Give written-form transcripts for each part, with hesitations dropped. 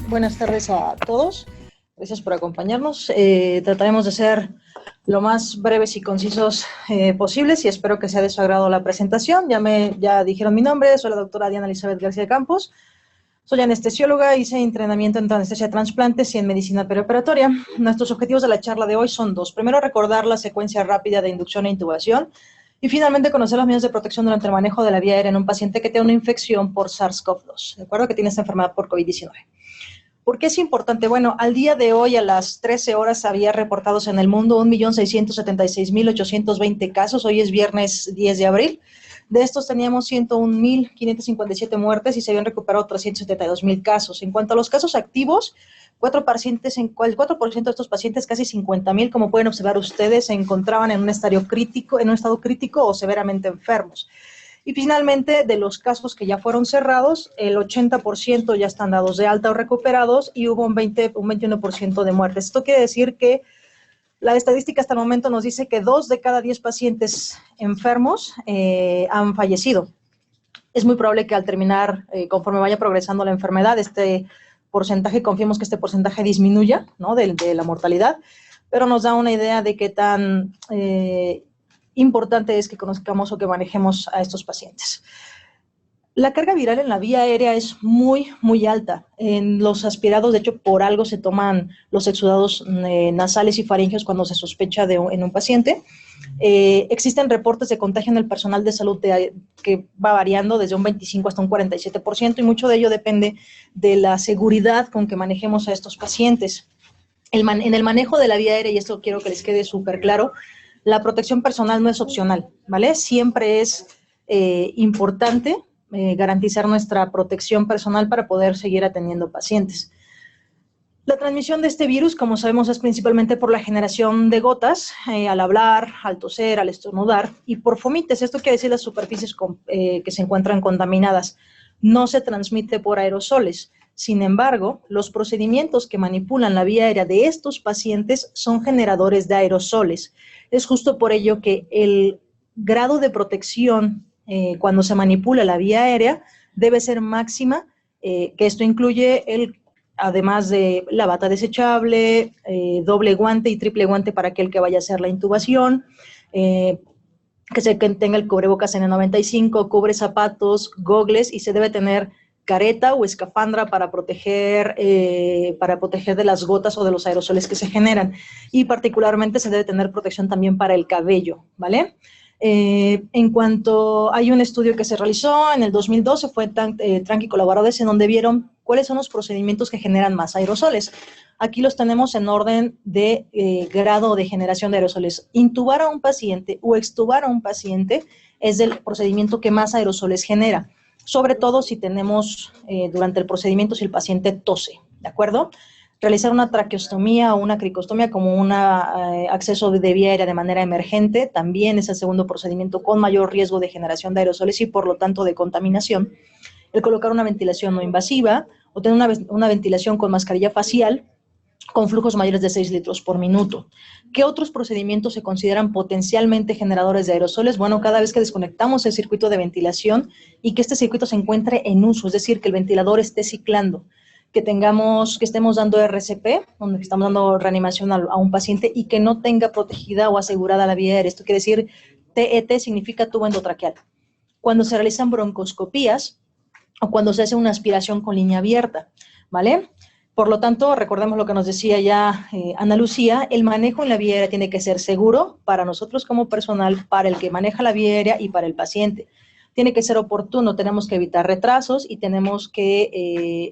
Buenas tardes a todos. Gracias por acompañarnos. Trataremos de ser lo más breves y concisos posibles y espero que sea de su agrado la presentación. Ya dijeron mi nombre, soy la doctora Diana Elizabeth García Campos. Soy anestesióloga, hice entrenamiento en anestesia de trasplantes y en medicina perioperatoria. Nuestros objetivos de la charla de hoy son dos. Primero, recordar la secuencia rápida de inducción e intubación. Y finalmente, conocer las medidas de protección durante el manejo de la vía aérea en un paciente que tiene una infección por SARS-CoV-2, ¿de acuerdo? Que tiene esta enfermedad por COVID-19. ¿Por qué es importante? Bueno, al día de hoy, a las 13 horas, había reportados en el mundo 1.676.820 casos. Hoy es viernes 10 de abril. De estos teníamos 101.557 muertes y se habían recuperado 372.000 casos. En cuanto a los casos activos, el 4% de estos pacientes, casi 50.000, como pueden observar ustedes, se encontraban en un estado crítico o severamente enfermos. Y finalmente, de los casos que ya fueron cerrados, el 80% ya están dados de alta o recuperados y hubo un 21% de muertes. Esto quiere decir que la estadística hasta el momento nos dice que 2 de cada 10 pacientes enfermos han fallecido. Es muy probable que al terminar, conforme vaya progresando la enfermedad, este porcentaje, confiemos que este porcentaje disminuya, ¿no?, de la mortalidad, pero nos da una idea de qué tan importante es que conozcamos o que manejemos a estos pacientes. La carga viral en la vía aérea es muy, muy alta. En los aspirados, de hecho, por algo se toman los exudados nasales y faringeos cuando se sospecha en un paciente. Existen reportes de contagio en el personal de salud que va variando desde un 25 hasta un 47%, y mucho de ello depende de la seguridad con que manejemos a estos pacientes. En el manejo de la vía aérea, y esto quiero que les quede súper claro, la protección personal no es opcional, ¿vale? Siempre es importante garantizar nuestra protección personal para poder seguir atendiendo pacientes. La transmisión de este virus, como sabemos, es principalmente por la generación de gotas, al hablar, al toser, al estornudar, y por fomites. Esto quiere decir las superficies que se encuentran contaminadas. No se transmite por aerosoles. Sin embargo, los procedimientos que manipulan la vía aérea de estos pacientes son generadores de aerosoles. Es justo por ello que el grado de protección cuando se manipula la vía aérea debe ser máxima, que esto incluye además de la bata desechable, doble guante y triple guante para aquel que vaya a hacer la intubación, que tenga el cubrebocas N95, cubre zapatos, gogles, y se debe tener careta o escafandra para proteger de las gotas o de los aerosoles que se generan. Y particularmente se debe tener protección también para el cabello, ¿vale? En cuanto hay un estudio que se realizó en el 2012, fue Trank y colaboradores, en donde vieron cuáles son los procedimientos que generan más aerosoles. Aquí los tenemos en orden de grado de generación de aerosoles. Intubar a un paciente o extubar a un paciente es el procedimiento que más aerosoles genera, sobre todo si tenemos durante el procedimiento, si el paciente tose, ¿de acuerdo? Realizar una traqueostomía o una cricostomía como un acceso de vía aérea de manera emergente también es el segundo procedimiento con mayor riesgo de generación de aerosoles y por lo tanto de contaminación. El colocar una ventilación no invasiva o tener una ventilación con mascarilla facial con flujos mayores de 6 litros por minuto. ¿Qué otros procedimientos se consideran potencialmente generadores de aerosoles? Bueno, cada vez que desconectamos el circuito de ventilación y que este circuito se encuentre en uso, es decir, que el ventilador esté ciclando, que estemos dando RCP, donde estamos dando reanimación a un paciente y que no tenga protegida o asegurada la vía aérea. Esto quiere decir, TET significa tubo endotraqueal. Cuando se realizan broncoscopías o cuando se hace una aspiración con línea abierta, ¿vale? Por lo tanto, recordemos lo que nos decía ya Ana Lucía, el manejo en la vía aérea tiene que ser seguro para nosotros como personal, para el que maneja la vía aérea y para el paciente. Tiene que ser oportuno, tenemos que evitar retrasos y tenemos que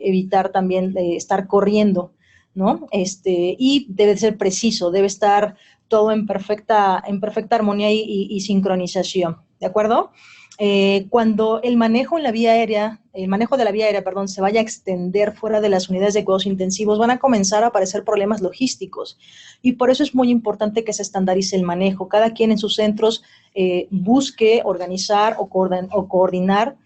evitar también estar corriendo, ¿no? Y debe ser preciso, debe estar todo en perfecta armonía y sincronización, ¿de acuerdo? Cuando el manejo de la vía aérea, se vaya a extender fuera de las unidades de cuidados intensivos, van a comenzar a aparecer problemas logísticos. Y por eso es muy importante que se estandarice el manejo. Cada quien en sus centros busque organizar o coordinar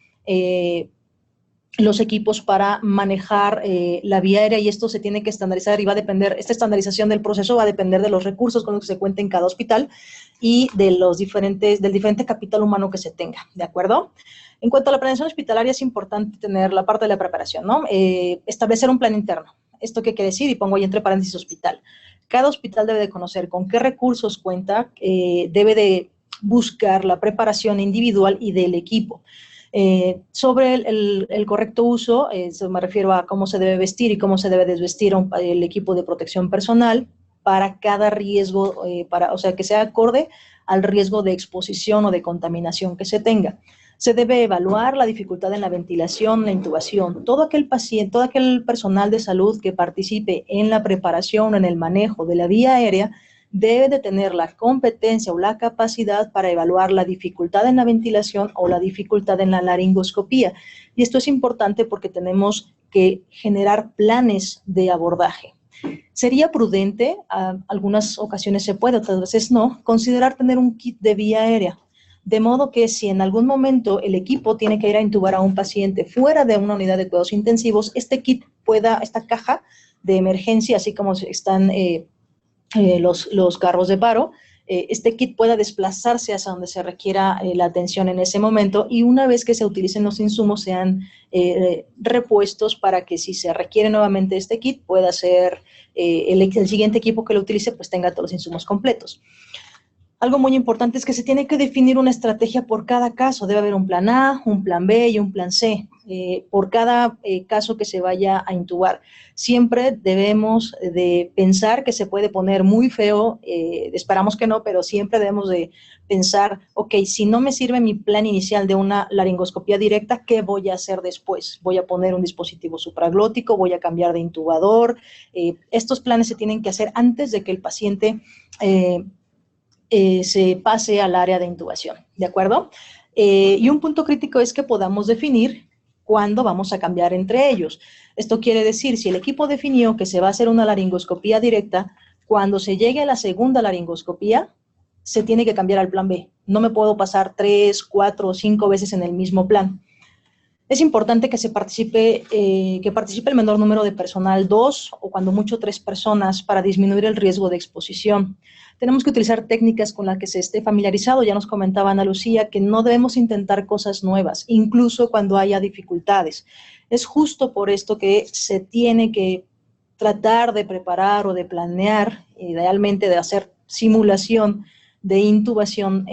los equipos para manejar la vía aérea, y esto se tiene que estandarizar y va a depender, esta estandarización del proceso va a depender de los recursos con los que se cuente en cada hospital y del diferente capital humano que se tenga, ¿de acuerdo? En cuanto a la planeación hospitalaria, es importante tener la parte de la preparación, ¿no? Establecer un plan interno. ¿Esto qué quiere decir? Y pongo ahí entre paréntesis hospital. Cada hospital debe de conocer con qué recursos cuenta, debe de buscar la preparación individual y del equipo. Sobre el correcto uso, me refiero a cómo se debe vestir y cómo se debe desvestir el equipo de protección personal para cada riesgo, o sea, que sea acorde al riesgo de exposición o de contaminación que se tenga. Se debe evaluar la dificultad en la ventilación, la intubación. Todo aquel paciente, todo aquel personal de salud que participe en la preparación, en el manejo de la vía aérea, debe de tener la competencia o la capacidad para evaluar la dificultad en la ventilación o la dificultad en la laringoscopía. Y esto es importante porque tenemos que generar planes de abordaje. Sería prudente, algunas ocasiones se puede, otras veces no, considerar tener un kit de vía aérea, de modo que si en algún momento el equipo tiene que ir a intubar a un paciente fuera de una unidad de cuidados intensivos, este kit esta caja de emergencia, así como están los carros de paro, este kit pueda desplazarse hacia donde se requiera la atención en ese momento, y una vez que se utilicen los insumos sean repuestos para que si se requiere nuevamente este kit pueda ser el siguiente equipo que lo utilice pues tenga todos los insumos completos. Algo muy importante es que se tiene que definir una estrategia por cada caso. Debe haber un plan A, un plan B y un plan C por cada caso que se vaya a intubar. Siempre debemos de pensar que se puede poner muy feo, esperamos que no, pero siempre debemos de pensar, ok, si no me sirve mi plan inicial de una laringoscopía directa, ¿qué voy a hacer después? Voy a poner un dispositivo supraglótico, voy a cambiar de intubador. Estos planes se tienen que hacer antes de que el paciente se pase al área de intubación, ¿de acuerdo? Y un punto crítico es que podamos definir cuándo vamos a cambiar entre ellos. Esto quiere decir, si el equipo definió que se va a hacer una laringoscopía directa, cuando se llegue a la segunda laringoscopía, se tiene que cambiar al plan B. No me puedo pasar 3, 4 o 5 veces en el mismo plan. Es importante que participe el menor número de personal, 2 o cuando mucho 3 personas, para disminuir el riesgo de exposición. Tenemos que utilizar técnicas con las que se esté familiarizado. Ya nos comentaba Ana Lucía que no debemos intentar cosas nuevas, incluso cuando haya dificultades. Es justo por esto que se tiene que tratar de preparar o de planear, idealmente de hacer simulación de intubación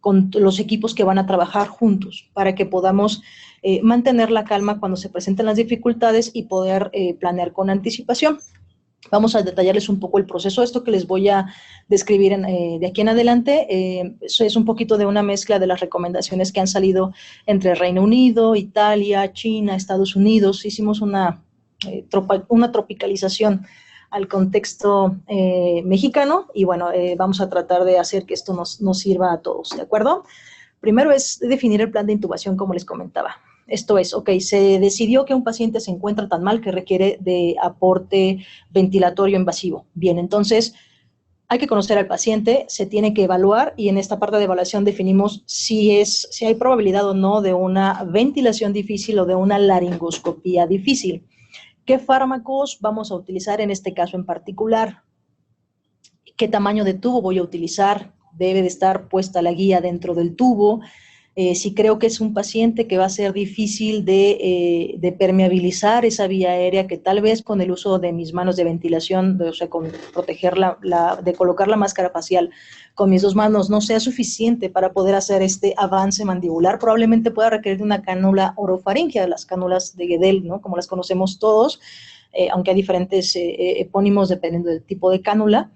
con los equipos que van a trabajar juntos, para que podamos mantener la calma cuando se presenten las dificultades y poder planear con anticipación. Vamos a detallarles un poco el proceso. Esto que les voy a describir de aquí en adelante es un poquito de una mezcla de las recomendaciones que han salido entre Reino Unido, Italia, China, Estados Unidos. Hicimos una tropicalización al contexto mexicano y bueno, vamos a tratar de hacer que esto nos sirva a todos, ¿de acuerdo? Primero es definir el plan de intubación, como les comentaba. Esto es, ok, se decidió que un paciente se encuentra tan mal que requiere de aporte ventilatorio invasivo. Bien, entonces hay que conocer al paciente, se tiene que evaluar y en esta parte de evaluación definimos si hay probabilidad o no de una ventilación difícil o de una laringoscopía difícil. ¿Qué fármacos vamos a utilizar en este caso en particular? ¿Qué tamaño de tubo voy a utilizar? Debe de estar puesta la guía dentro del tubo. Si creo que es un paciente que va a ser difícil de permeabilizar esa vía aérea, que tal vez con el uso de mis manos de ventilación, o sea, con de colocar la máscara facial con mis 2 manos no sea suficiente para poder hacer este avance mandibular, probablemente pueda requerir de una cánula orofaringea, las cánulas de Guedel, ¿no? Como las conocemos todos, aunque hay diferentes epónimos dependiendo del tipo de cánula.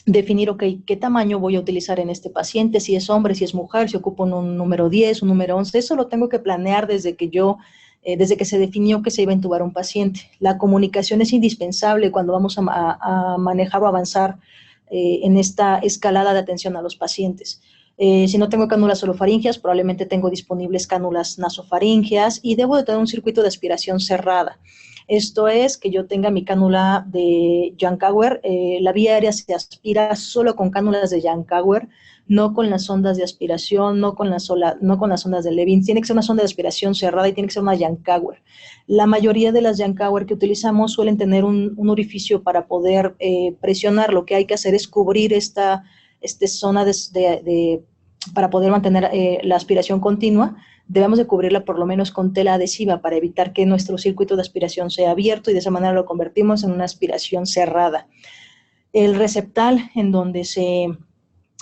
Definir, ok, qué tamaño voy a utilizar en este paciente, si es hombre, si es mujer, si ocupo un número 10, un número 11, eso lo tengo que planear desde que se definió que se iba a intubar un paciente. La comunicación es indispensable cuando vamos a manejar o avanzar en esta escalada de atención a los pacientes. Si no tengo cánulas orofaringeas, probablemente tengo disponibles cánulas nasofaringeas y debo de tener un circuito de aspiración cerrada. Esto es que yo tenga mi cánula de Jacquard. La vía aérea se aspira solo con cánulas de Jacquard, no con las sondas de aspiración, no con las sondas de Levin. Tiene que ser una sonda de aspiración cerrada y tiene que ser una Jacquard. La mayoría de las Jacquard que utilizamos suelen tener un orificio para poder presionar. Lo que hay que hacer es cubrir esta zona de para poder mantener la aspiración continua, debemos de cubrirla por lo menos con tela adhesiva para evitar que nuestro circuito de aspiración sea abierto y de esa manera lo convertimos en una aspiración cerrada. El receptal en donde se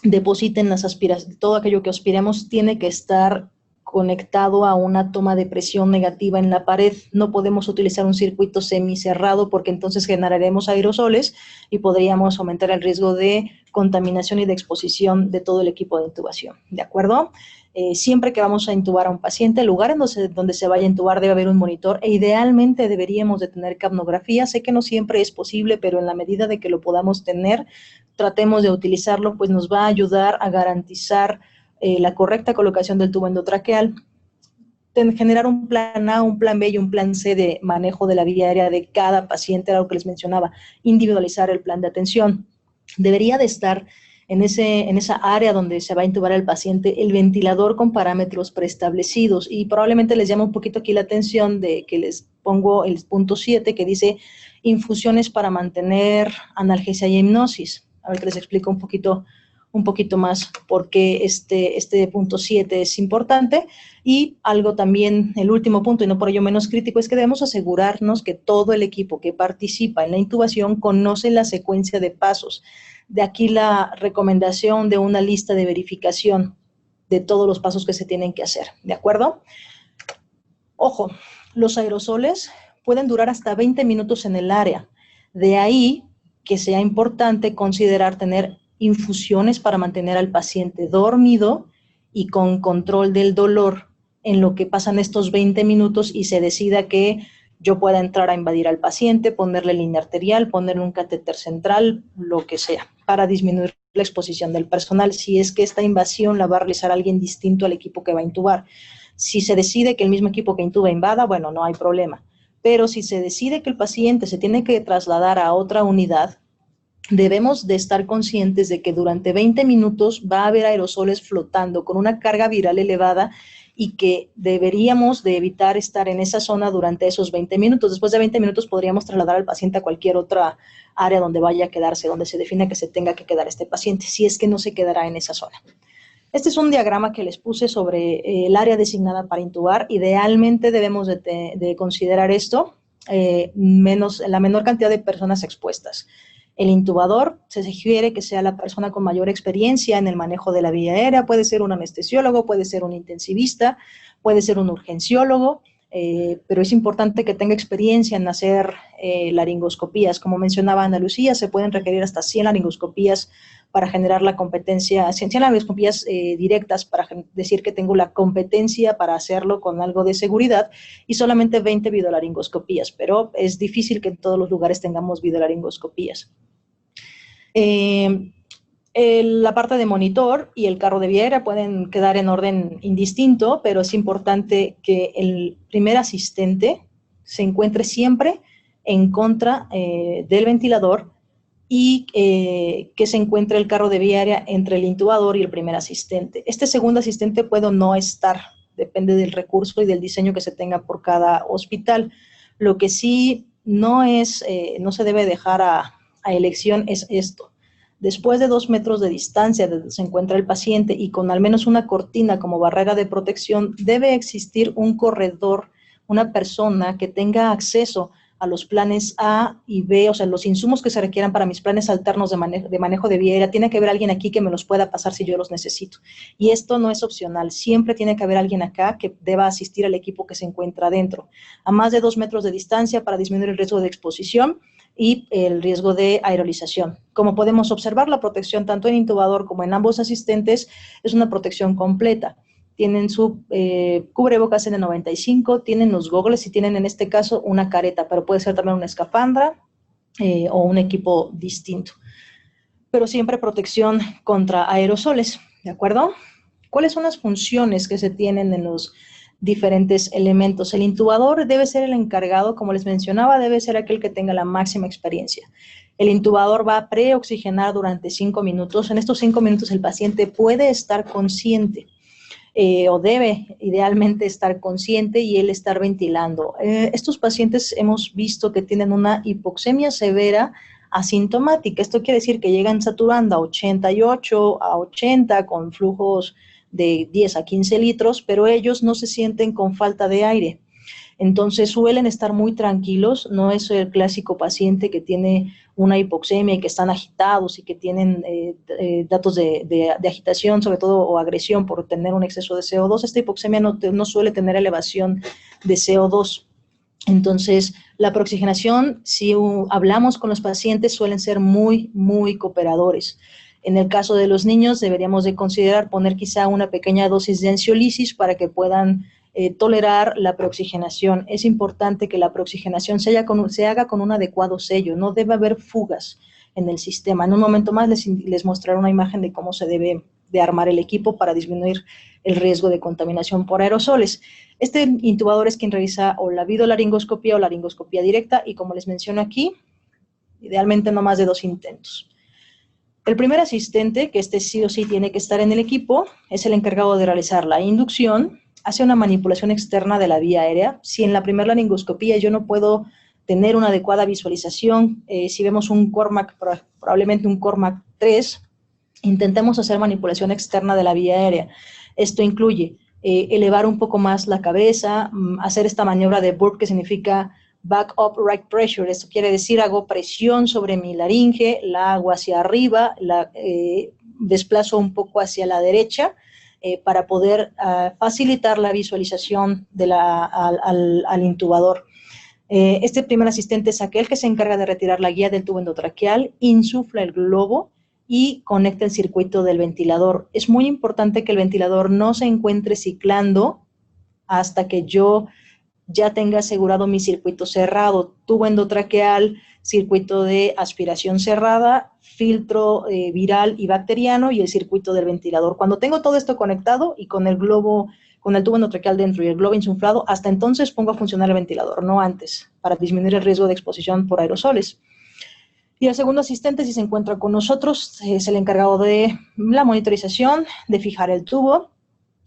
depositen las aspiraciones, todo aquello que aspiremos tiene que estar conectado a una toma de presión negativa en la pared. No podemos utilizar un circuito semicerrado porque entonces generaremos aerosoles y podríamos aumentar el riesgo de contaminación y de exposición de todo el equipo de intubación. ¿De acuerdo? Siempre que vamos a intubar a un paciente, el lugar en donde se vaya a intubar debe haber un monitor e idealmente deberíamos de tener capnografía. Sé que no siempre es posible, pero en la medida de que lo podamos tener, tratemos de utilizarlo, pues nos va a ayudar a garantizar la correcta colocación del tubo endotraqueal, generar un plan A, un plan B y un plan C de manejo de la vía aérea de cada paciente, era lo que les mencionaba, individualizar el plan de atención. Debería de estar en esa área donde se va a intubar al paciente el ventilador con parámetros preestablecidos y probablemente les llama un poquito aquí la atención de que les pongo el punto 7 que dice infusiones para mantener analgesia y hipnosis. A ver que les explico un poquito más por qué este punto 7 es importante. Y algo también, el último punto, y no por ello menos crítico, es que debemos asegurarnos que todo el equipo que participa en la intubación conoce la secuencia de pasos. De aquí la recomendación de una lista de verificación de todos los pasos que se tienen que hacer, ¿de acuerdo? Ojo, los aerosoles pueden durar hasta 20 minutos en el área. De ahí que sea importante considerar tener infusiones para mantener al paciente dormido y con control del dolor en lo que pasan estos 20 minutos y se decida que yo pueda entrar a invadir al paciente, ponerle línea arterial, ponerle un catéter central, lo que sea, para disminuir la exposición del personal, si es que esta invasión la va a realizar alguien distinto al equipo que va a intubar. Si se decide que el mismo equipo que intuba invada, bueno, no hay problema. Pero si se decide que el paciente se tiene que trasladar a otra unidad, debemos de estar conscientes de que durante 20 minutos va a haber aerosoles flotando con una carga viral elevada y que deberíamos de evitar estar en esa zona durante esos 20 minutos. Después de 20 minutos podríamos trasladar al paciente a cualquier otra área donde vaya a quedarse, donde se defina que se tenga que quedar este paciente, si es que no se quedará en esa zona. Este es un diagrama que les puse sobre el área designada para intubar. Idealmente debemos de considerar esto, la menor cantidad de personas expuestas. El intubador se sugiere que sea la persona con mayor experiencia en el manejo de la vía aérea, puede ser un anestesiólogo, puede ser un intensivista, puede ser un urgenciólogo, pero es importante que tenga experiencia en hacer laringoscopías. Como mencionaba Ana Lucía, se pueden requerir hasta 100 laringoscopías para generar la competencia, 100 laringoscopías directas para decir que tengo la competencia para hacerlo con algo de seguridad y solamente 20 videolaringoscopías, pero es difícil que en todos los lugares tengamos videolaringoscopías. La parte de monitor y el carro de vía aérea pueden quedar en orden indistinto, pero es importante que el primer asistente se encuentre siempre en contra del ventilador y que se encuentre el carro de vía aérea entre el intubador y el primer asistente. Este segundo asistente puede no estar, depende del recurso y del diseño que se tenga por cada hospital. Lo que sí no se debe dejar a elección es esto. Después de 2 metros de distancia de donde se encuentra el paciente y con al menos una cortina como barrera de protección, debe existir un corredor, una persona que tenga acceso a los planes A y B, o sea, los insumos que se requieran para mis planes alternos de manejo de vía aérea. Tiene que haber alguien aquí que me los pueda pasar si yo los necesito. Y esto no es opcional, siempre tiene que haber alguien acá que deba asistir al equipo que se encuentra adentro. A más de 2 metros de distancia para disminuir el riesgo de exposición y el riesgo de aerolización. Como podemos observar, la protección tanto en intubador como en ambos asistentes es una protección completa. Tienen su cubrebocas N95, tienen los gogles y tienen en este caso una careta, pero puede ser también una escafandra o un equipo distinto. Pero siempre protección contra aerosoles, ¿de acuerdo? ¿Cuáles son las funciones que se tienen en los diferentes elementos? El intubador debe ser el encargado, como les mencionaba, debe ser aquel que tenga la máxima experiencia. El intubador va a preoxigenar durante 5 minutos. En estos 5 minutos el paciente puede estar consciente o debe idealmente estar consciente y él estar ventilando. Estos pacientes hemos visto que tienen una hipoxemia severa asintomática. Esto quiere decir que llegan saturando a 88, a 80 con flujos de 10 a 15 litros, pero ellos no se sienten con falta de aire. Entonces suelen estar muy tranquilos, no es el clásico paciente que tiene una hipoxemia y que están agitados y que tienen datos de agitación, sobre todo, o agresión por tener un exceso de CO2. Esta hipoxemia no suele tener elevación de CO2. Entonces, la prooxigenación, si hablamos con los pacientes, suelen ser muy, muy cooperadores. En el caso de los niños, deberíamos de considerar poner quizá una pequeña dosis de ansiolísis para que puedan tolerar la prooxigenación. Es importante que la prooxigenación se haga con un adecuado sello, no debe haber fugas en el sistema. En un momento más les mostraré una imagen de cómo se debe de armar el equipo para disminuir el riesgo de contaminación por aerosoles. Este intubador es quien realiza o la videolaringoscopía o laringoscopía directa y, como les menciono aquí, idealmente no más de 2 intentos. El primer asistente, que este sí o sí tiene que estar en el equipo, es el encargado de realizar la inducción, hace una manipulación externa de la vía aérea. Si en la primera laringoscopía yo no puedo tener una adecuada visualización, si vemos un Cormac, probablemente un Cormac 3, intentemos hacer manipulación externa de la vía aérea. Esto incluye elevar un poco más la cabeza, hacer esta maniobra de burp, que significa back up right pressure. Esto quiere decir hago presión sobre mi laringe, la hago hacia arriba, desplazo un poco hacia la derecha, para poder facilitar la visualización al intubador. Este primer asistente es aquel que se encarga de retirar la guía del tubo endotraqueal, insufla el globo y conecta el circuito del ventilador. Es muy importante que el ventilador no se encuentre ciclando hasta que yo ya tenga asegurado mi circuito cerrado, tubo endotraqueal, circuito de aspiración cerrada, filtro viral y bacteriano y el circuito del ventilador. Cuando tengo todo esto conectado y con el globo, con el tubo endotraqueal dentro y el globo insuflado, hasta entonces pongo a funcionar el ventilador, no antes, para disminuir el riesgo de exposición por aerosoles. Y el segundo asistente, si se encuentra con nosotros, es el encargado de la monitorización, de fijar el tubo,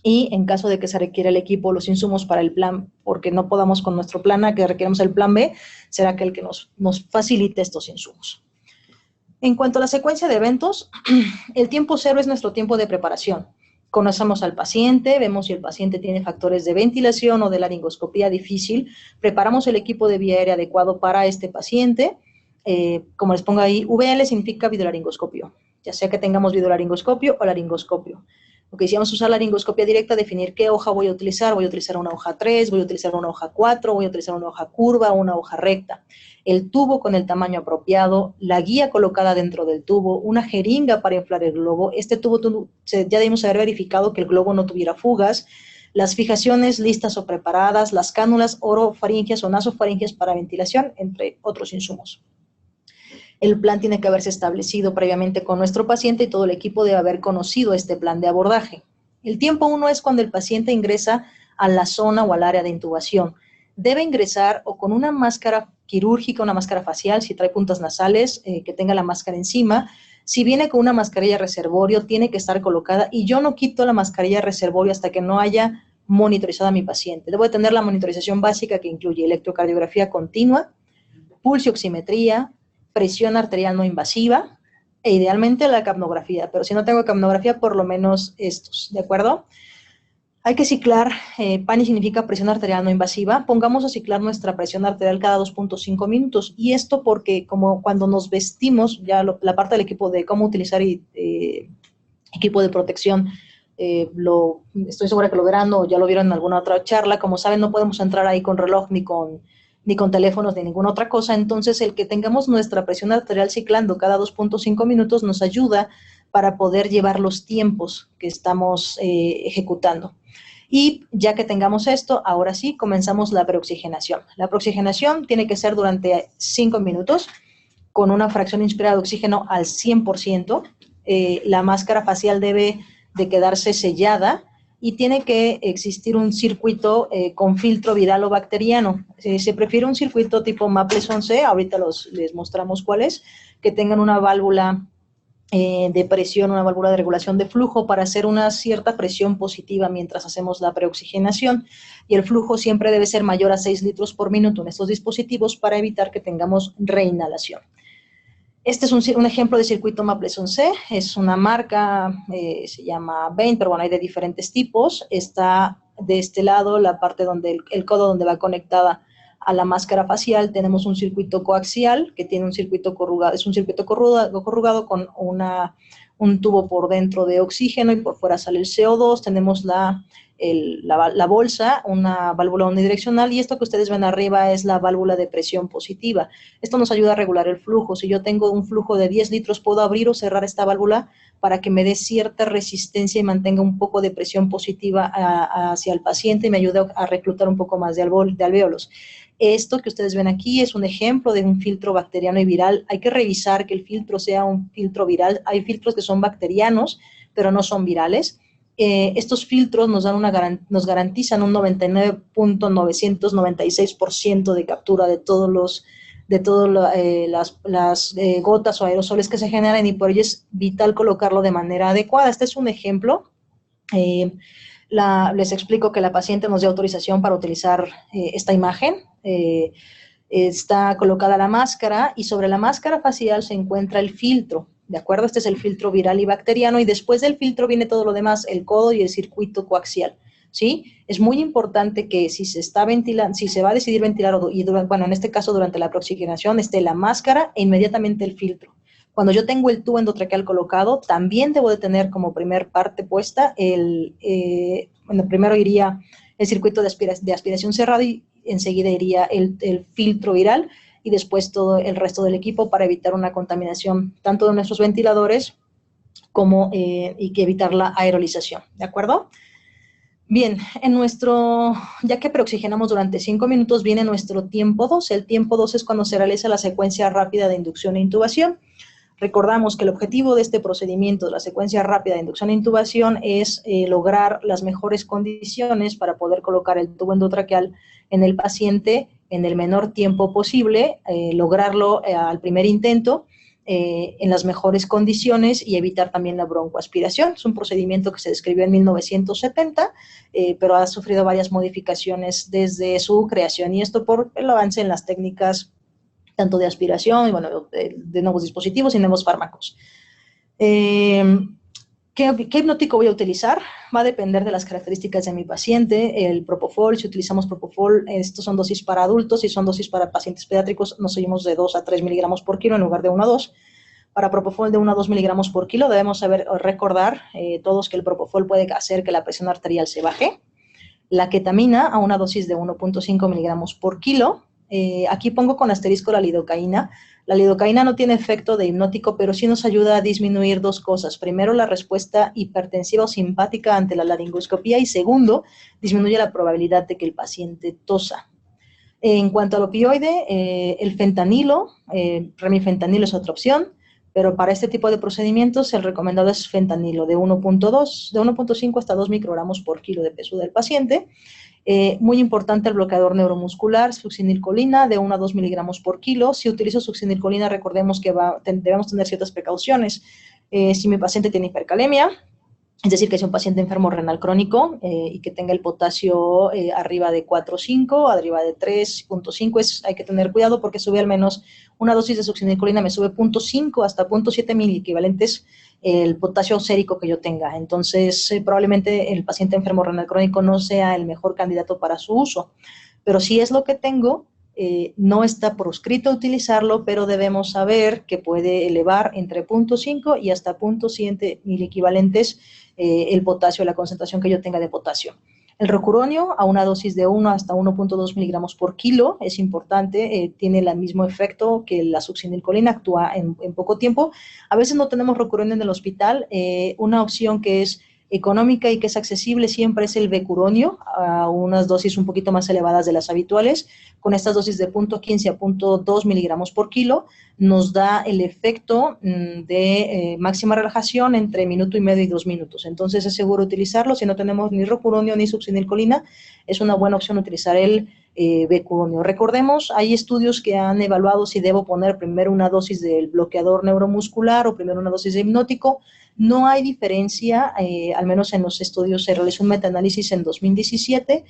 y en caso de que se requiera el equipo, los insumos para el plan, porque no podamos con nuestro plan A, que requeremos el plan B, será aquel que nos facilite estos insumos. En cuanto a la secuencia de eventos, el tiempo cero es nuestro tiempo de preparación. Conocemos al paciente, vemos si el paciente tiene factores de ventilación o de laringoscopía difícil, preparamos el equipo de vía aérea adecuado para este paciente. Como les pongo ahí, VL significa videolaringoscopio, ya sea que tengamos videolaringoscopio o laringoscopio. Ok, si vamos a usar laringoscopia directa, definir qué hoja voy a utilizar una hoja 3, voy a utilizar una hoja 4, voy a utilizar una hoja curva o una hoja recta. El tubo con el tamaño apropiado, la guía colocada dentro del tubo, una jeringa para inflar el globo. Este tubo ya debimos haber verificado que el globo no tuviera fugas, las fijaciones listas o preparadas, las cánulas orofaringeas o nasofaringeas para ventilación, entre otros insumos. El plan tiene que haberse establecido previamente con nuestro paciente y todo el equipo debe haber conocido este plan de abordaje. El tiempo 1 es cuando el paciente ingresa a la zona o al área de intubación. Debe ingresar o con una máscara quirúrgica, una máscara facial, si trae puntas nasales, que tenga la máscara encima. Si viene con una mascarilla reservorio, tiene que estar colocada y yo no quito la mascarilla reservorio hasta que no haya monitorizado a mi paciente. Debo de tener la monitorización básica que incluye electrocardiografía continua, pulsioximetría, presión arterial no invasiva e idealmente la capnografía, pero si no tengo capnografía, por lo menos estos, ¿de acuerdo? Hay que ciclar, PANI significa presión arterial no invasiva, pongamos a ciclar nuestra presión arterial cada 2.5 minutos, y esto porque como cuando nos vestimos, ya la parte del equipo de cómo utilizar equipo de protección, estoy segura que lo verán o ya lo vieron en alguna otra charla. Como saben, no podemos entrar ahí con reloj ni con teléfonos ni ninguna otra cosa. Entonces, el que tengamos nuestra presión arterial ciclando cada 2.5 minutos nos ayuda para poder llevar los tiempos que estamos ejecutando. Y ya que tengamos esto, ahora sí, comenzamos la preoxigenación. La preoxigenación tiene que ser durante 5 minutos con una fracción inspirada de oxígeno al 100%. La máscara facial debe de quedarse sellada y tiene que existir un circuito con filtro viral o bacteriano. Se prefiere un circuito tipo Maples 11, ahorita les mostramos cuál es, que tengan una válvula de presión, una válvula de regulación de flujo para hacer una cierta presión positiva mientras hacemos la preoxigenación, y el flujo siempre debe ser mayor a 6 litros por minuto en estos dispositivos para evitar que tengamos reinhalación. Este es un ejemplo de circuito Mapleson-C, es una marca, se llama Bain, pero bueno, hay de diferentes tipos. Está de este lado la parte donde el codo donde va conectada a la máscara facial. Tenemos un circuito coaxial que tiene un circuito corrugado, es un circuito corrugado con un tubo por dentro de oxígeno y por fuera sale el CO2. Tenemos la bolsa, una válvula unidireccional, y esto que ustedes ven arriba es la válvula de presión positiva. Esto nos ayuda a regular el flujo. Si yo tengo un flujo de 10 litros, puedo abrir o cerrar esta válvula para que me dé cierta resistencia y mantenga un poco de presión positiva hacia el paciente y me ayude a reclutar un poco más de alvéolos. Esto que ustedes ven aquí es un ejemplo de un filtro bacteriano y viral. Hay que revisar que el filtro sea un filtro viral. Hay filtros que son bacterianos, pero no son virales. Estos filtros nos garantizan un 99.996% de captura de todas las gotas o aerosoles que se generan, y por ello es vital colocarlo de manera adecuada. Este es un ejemplo. Les explico que la paciente nos dio autorización para utilizar esta imagen. Está colocada la máscara y sobre la máscara facial se encuentra el filtro. ¿De acuerdo? Este es el filtro viral y bacteriano, y después del filtro viene todo lo demás, el codo y el circuito coaxial, ¿sí? Es muy importante que si se está ventilando, si se va a decidir ventilar, bueno, en este caso durante la proxiginación, esté la máscara e inmediatamente el filtro. Cuando yo tengo el tubo endotraqueal colocado, también debo de tener como primer parte puesta bueno, primero iría el circuito de aspiración cerrado y enseguida iría el filtro viral, y después todo el resto del equipo para evitar una contaminación tanto de nuestros ventiladores como y que evitar la aerolización, ¿de acuerdo? Bien, ya que preoxigenamos durante 5 minutos, viene nuestro tiempo 2. El tiempo 2 es cuando se realiza la secuencia rápida de inducción e intubación. Recordamos que el objetivo de este procedimiento, de la secuencia rápida de inducción e intubación, es lograr las mejores condiciones para poder colocar el tubo endotraqueal en el paciente en el menor tiempo posible, lograrlo al primer intento, en las mejores condiciones y evitar también la broncoaspiración. Es un procedimiento que se describió en 1970, pero ha sufrido varias modificaciones desde su creación, y esto por el avance en las técnicas tanto de aspiración y bueno, de nuevos dispositivos y nuevos fármacos. ¿Qué hipnótico voy a utilizar? Va a depender de las características de mi paciente. El propofol, si utilizamos propofol, estos son dosis para adultos, y son dosis para pacientes pediátricos, nos seguimos de 2 a 3 miligramos por kilo en lugar de 1 a 2. Para propofol de 1 a 2 miligramos por kilo debemos recordar todos que el propofol puede hacer que la presión arterial se baje. La ketamina a una dosis de 1.5 miligramos por kilo. Aquí pongo con asterisco la lidocaína. La lidocaína no tiene efecto de hipnótico, pero sí nos ayuda a disminuir dos cosas. Primero, la respuesta hipertensiva o simpática ante la laringoscopía, y segundo, disminuye la probabilidad de que el paciente tosa. En cuanto al opioide, el fentanilo, remifentanilo es otra opción, pero para este tipo de procedimientos el recomendado es fentanilo de 1.5 hasta 2 microgramos por kilo de peso del paciente. Muy importante el bloqueador neuromuscular, succinilcolina de 1 a 2 miligramos por kilo. Si utilizo succinilcolina, recordemos que debemos tener ciertas precauciones. Si mi paciente tiene hipercalemia, es decir, que es un paciente enfermo renal crónico y que tenga el potasio arriba de 4.5, arriba de 3.5, hay que tener cuidado porque sube al menos una dosis de succinilcolina, me sube 0.5 hasta 0.7 miliequivalentes el potasio sérico que yo tenga. Entonces, probablemente el paciente enfermo renal crónico no sea el mejor candidato para su uso. Pero si es lo que tengo, no está proscrito utilizarlo, pero debemos saber que puede elevar entre 0.5 y hasta 0.7 miliequivalentes el potasio, la concentración que yo tenga de potasio. El rocuronio a una dosis de 1 hasta 1.2 miligramos por kilo es importante, tiene el mismo efecto que la succinilcolina, actúa en poco tiempo. A veces no tenemos rocuronio en el hospital. Una opción que es económica y que es accesible siempre es el becuronio, a unas dosis un poquito más elevadas de las habituales. Con estas dosis de 0.15 a 0.2 miligramos por kilo nos da el efecto de máxima relajación entre minuto y medio y 2 minutos. Entonces es seguro utilizarlo. Si no tenemos ni rocuronio ni succinilcolina, es una buena opción utilizar el becuronio. Recordemos, hay estudios que han evaluado si debo poner primero una dosis del bloqueador neuromuscular o primero una dosis de hipnótico. No hay diferencia, al menos en los estudios. Se realizó un metaanálisis en 2017,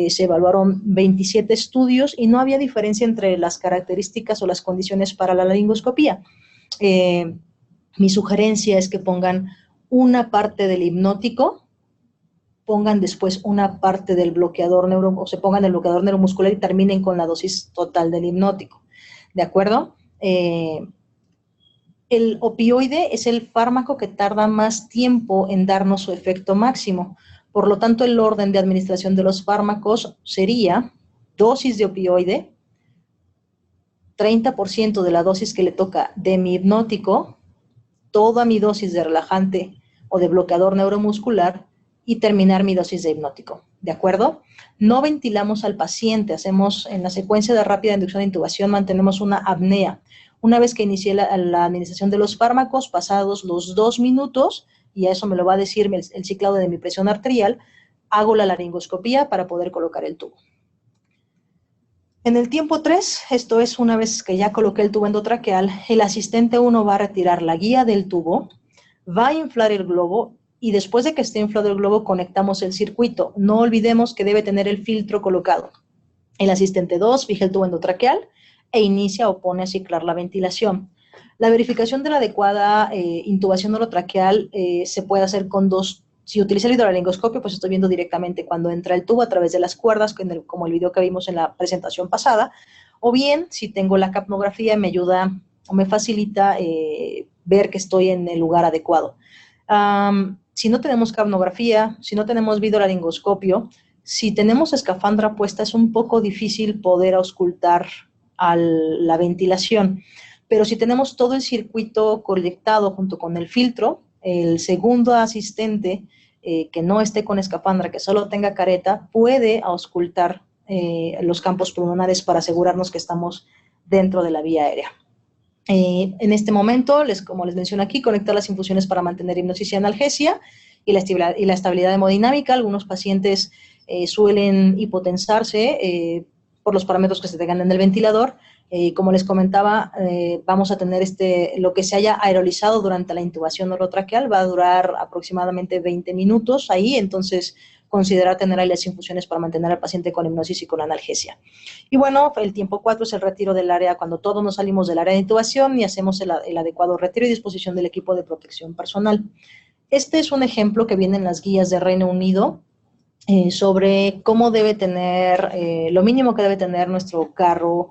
se evaluaron 27 estudios y no había diferencia entre las características o las condiciones para la laringoscopía. Mi sugerencia es que pongan una parte del hipnótico, pongan después una parte del bloqueador o se pongan el bloqueador neuromuscular y terminen con la dosis total del hipnótico, ¿de acuerdo? El opioide es el fármaco que tarda más tiempo en darnos su efecto máximo. Por lo tanto, el orden de administración de los fármacos sería dosis de opioide, 30% de la dosis que le toca de mi hipnótico, toda mi dosis de relajante o de bloqueador neuromuscular y terminar mi dosis de hipnótico, ¿de acuerdo? No ventilamos al paciente, hacemos en la secuencia de rápida inducción de intubación, mantenemos una apnea. Una vez que inicié la administración de los fármacos, pasados los 2 minutos, y a eso me lo va a decir el ciclado de mi presión arterial, hago la laringoscopía para poder colocar el tubo. En el tiempo 3, esto es una vez que ya coloqué el tubo endotraqueal, el asistente 1 va a retirar la guía del tubo, va a inflar el globo y después de que esté inflado el globo conectamos el circuito. No olvidemos que debe tener el filtro colocado. El asistente 2 fija el tubo endotraqueal e inicia o pone a ciclar la ventilación. La verificación de la adecuada intubación orotraqueal se puede hacer con dos. Si utilizo el hidrolaringoscopio, pues estoy viendo directamente cuando entra el tubo a través de las cuerdas, como el video que vimos en la presentación pasada, o bien, si tengo la capnografía, me ayuda o me facilita ver que estoy en el lugar adecuado. Si no tenemos capnografía, si no tenemos videolaringoscopio, si tenemos escafandra puesta, es un poco difícil poder auscultar la ventilación. Pero si tenemos todo el circuito conectado junto con el filtro, el segundo asistente que no esté con escafandra, que solo tenga careta, puede auscultar los campos pulmonares para asegurarnos que estamos dentro de la vía aérea. En este momento, como les menciono aquí, conectar las infusiones para mantener hipnosis y analgesia y la estabilidad hemodinámica. Algunos pacientes suelen hipotensarse por los parámetros que se tengan en el ventilador. Como les comentaba, vamos a tener lo que se haya aerolizado durante la intubación orotraqueal va a durar aproximadamente 20 minutos ahí, entonces considerar tener ahí las infusiones para mantener al paciente con hipnosis y con analgesia. Y bueno, el tiempo 4 es el retiro del área, cuando todos nos salimos del área de intubación y hacemos el adecuado retiro y disposición del equipo de protección personal. Este es un ejemplo que viene en las guías de Reino Unido sobre cómo debe tener, lo mínimo que debe tener nuestro carro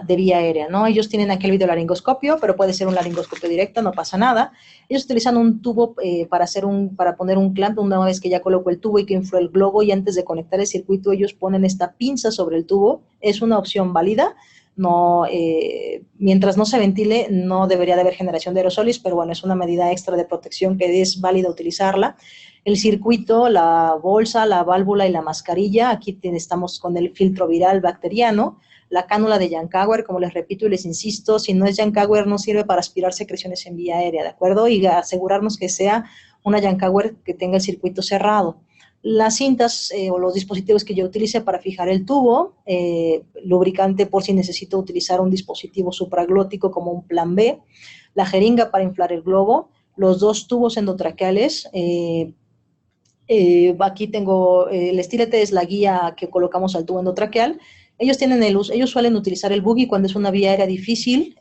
de vía aérea, ¿no? Ellos tienen aquel videolaringoscopio, pero puede ser un laringoscopio directo, no pasa nada. Ellos utilizan un tubo para poner un clamp, una vez que ya coloco el tubo y que infló el globo, y antes de conectar el circuito, ellos ponen esta pinza sobre el tubo. Es una opción válida. No, mientras no se ventile, no debería de haber generación de aerosoles, pero bueno, es una medida extra de protección que es válida utilizarla. El circuito, la bolsa, la válvula y la mascarilla, aquí estamos con el filtro viral bacteriano. La cánula de Jacquard, como les repito y les insisto, si no es Jacquard no sirve para aspirar secreciones en vía aérea, ¿de acuerdo? Y asegurarnos que sea una Jacquard que tenga el circuito cerrado. Las cintas o los dispositivos que yo utilice para fijar el tubo, lubricante por si necesito utilizar un dispositivo supraglótico como un plan B, la jeringa para inflar el globo, los 2 tubos endotraqueales. Aquí tengo el estilete, es la guía que colocamos al tubo endotraqueal. Ellos suelen utilizar el buggy cuando es una vía aérea difícil,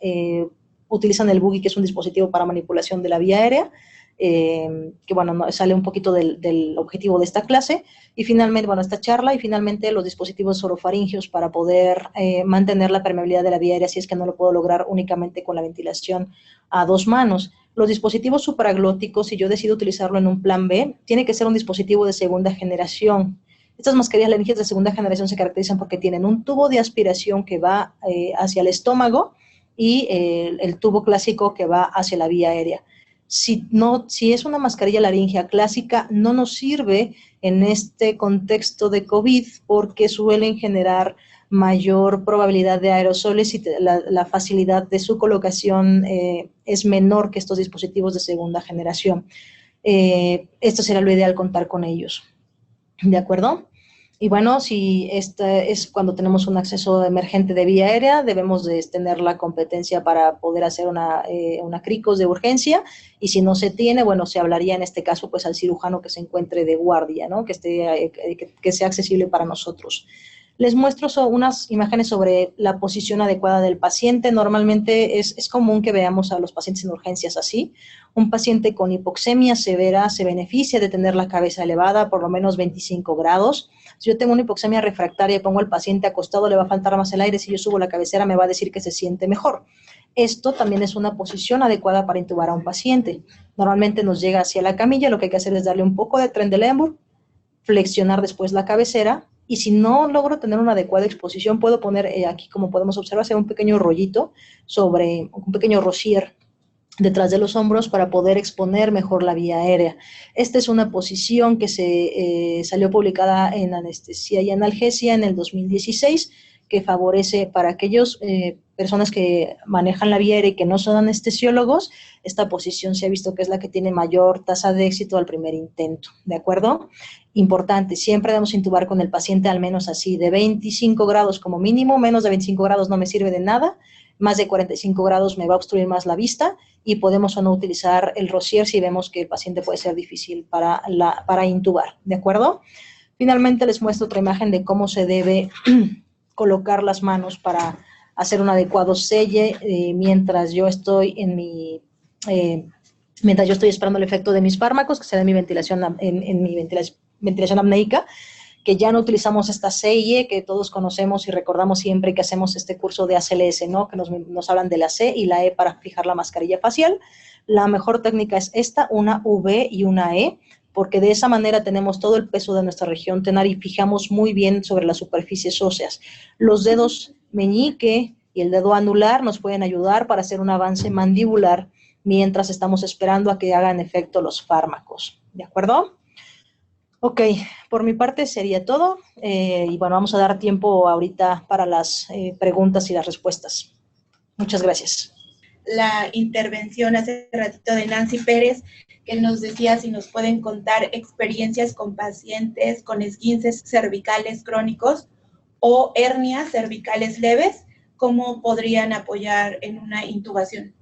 utilizan el buggy, que es un dispositivo para manipulación de la vía aérea, que bueno, sale un poquito del objetivo de esta clase, y finalmente, bueno, esta charla, y finalmente los dispositivos orofaringeos para poder mantener la permeabilidad de la vía aérea, si es que no lo puedo lograr únicamente con la ventilación a 2 manos. Los dispositivos supraglóticos, si yo decido utilizarlo en un plan B, tiene que ser un dispositivo de segunda generación. Estas mascarillas laringeas de segunda generación se caracterizan porque tienen un tubo de aspiración que va hacia el estómago y el tubo clásico que va hacia la vía aérea. Si es una mascarilla laringea clásica, no nos sirve en este contexto de COVID porque suelen generar mayor probabilidad de aerosoles y la facilidad de su colocación es menor que estos dispositivos de segunda generación. Esto será lo ideal, contar con ellos. ¿De acuerdo? Y bueno, si es cuando tenemos un acceso emergente de vía aérea, debemos de tener la competencia para poder hacer una CRICOS de urgencia, y si no se tiene, bueno, se hablaría en este caso pues al cirujano que se encuentre de guardia, ¿no? Que sea accesible para nosotros. Les muestro unas imágenes sobre la posición adecuada del paciente. Normalmente es común que veamos a los pacientes en urgencias así. Un paciente con hipoxemia severa se beneficia de tener la cabeza elevada por lo menos 25 grados. Si yo tengo una hipoxemia refractaria y pongo al paciente acostado, le va a faltar más el aire. Si yo subo la cabecera, me va a decir que se siente mejor. Esto también es una posición adecuada para intubar a un paciente. Normalmente nos llega hacia la camilla, lo que hay que hacer es darle un poco de Trendelenburg, flexionar después la cabecera, y si no logro tener una adecuada exposición, puedo poner aquí, como podemos observar, un pequeño rollito sobre un pequeño rosier detrás de los hombros para poder exponer mejor la vía aérea. Esta es una posición que se salió publicada en Anestesia y Analgesia en el 2016, que favorece para aquellos personas que manejan la vía aérea y que no son anestesiólogos. Esta posición se ha visto que es la que tiene mayor tasa de éxito al primer intento, ¿de acuerdo? Importante, siempre debemos intubar con el paciente al menos así, de 25 grados como mínimo, menos de 25 grados no me sirve de nada, más de 45 grados me va a obstruir más la vista, y podemos o no utilizar el rosier si vemos que el paciente puede ser difícil para intubar, ¿de acuerdo? Finalmente les muestro otra imagen de cómo se debe colocar las manos para hacer un adecuado selle mientras yo estoy mientras yo estoy esperando el efecto de mis fármacos, que se da mi ventilación, en mi ventilación apneica, que ya no utilizamos esta selle que todos conocemos y recordamos siempre que hacemos este curso de ACLS, ¿no? Que nos hablan de la C y la E para fijar la mascarilla facial. La mejor técnica es esta, una V y una E, porque de esa manera tenemos todo el peso de nuestra región tenar y fijamos muy bien sobre las superficies óseas. Los dedos meñique y el dedo anular nos pueden ayudar para hacer un avance mandibular mientras estamos esperando a que hagan efecto los fármacos, ¿de acuerdo? Ok, por mi parte sería todo, y bueno, vamos a dar tiempo ahorita para las preguntas y las respuestas. Muchas gracias. La intervención hace ratito de Nancy Pérez, que nos decía si nos pueden contar experiencias con pacientes con esguinces cervicales crónicos o hernias cervicales leves, ¿cómo podrían apoyar en una intubación?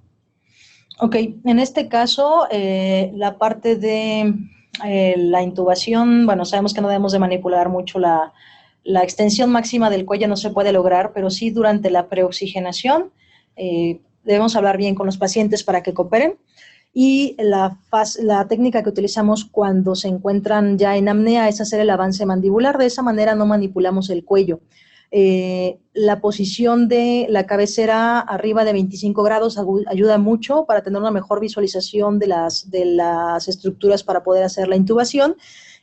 Ok, en este caso, la parte de la intubación, bueno, sabemos que no debemos de manipular mucho la extensión máxima del cuello, no se puede lograr, pero sí durante la preoxigenación debemos hablar bien con los pacientes para que cooperen. Y la técnica que utilizamos cuando se encuentran ya en apnea es hacer el avance mandibular. De esa manera no manipulamos el cuello. La posición de la cabecera arriba de 25 grados ayuda mucho para tener una mejor visualización de las estructuras para poder hacer la intubación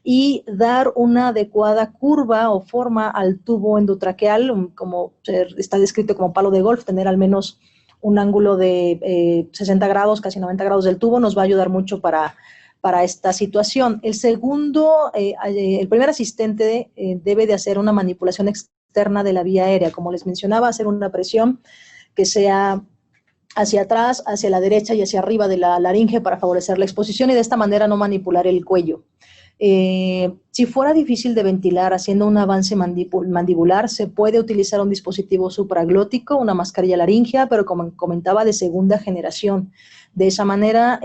y dar una adecuada curva o forma al tubo endotraqueal, como está descrito como palo de golf, tener al menos un ángulo de 60 grados, casi 90 grados del tubo, nos va a ayudar mucho para esta situación. El primer asistente debe de hacer una manipulación externa de la vía aérea, como les mencionaba, hacer una presión que sea hacia atrás, hacia la derecha y hacia arriba de la laringe para favorecer la exposición y de esta manera no manipular el cuello. Si fuera difícil de ventilar haciendo un avance mandibular, se puede utilizar un dispositivo supraglótico, una mascarilla laringea, pero como comentaba, de segunda generación. De esa manera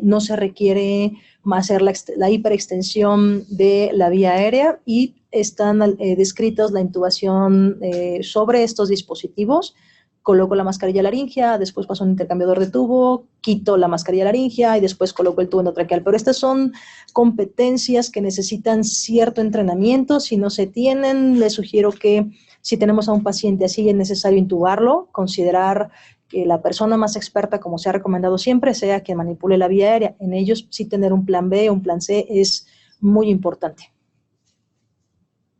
no se requiere hacer la hiperextensión de la vía aérea y están descritas la intubación sobre estos dispositivos. Coloco la mascarilla laringea, después paso un intercambiador de tubo, quito la mascarilla laringea y después coloco el tubo endotraqueal. Pero estas son competencias que necesitan cierto entrenamiento. Si no se tienen, les sugiero que si tenemos a un paciente así y es necesario intubarlo, considerar que la persona más experta, como se ha recomendado siempre, sea quien manipule la vía aérea. En ellos sí tener un plan B o un plan C es muy importante.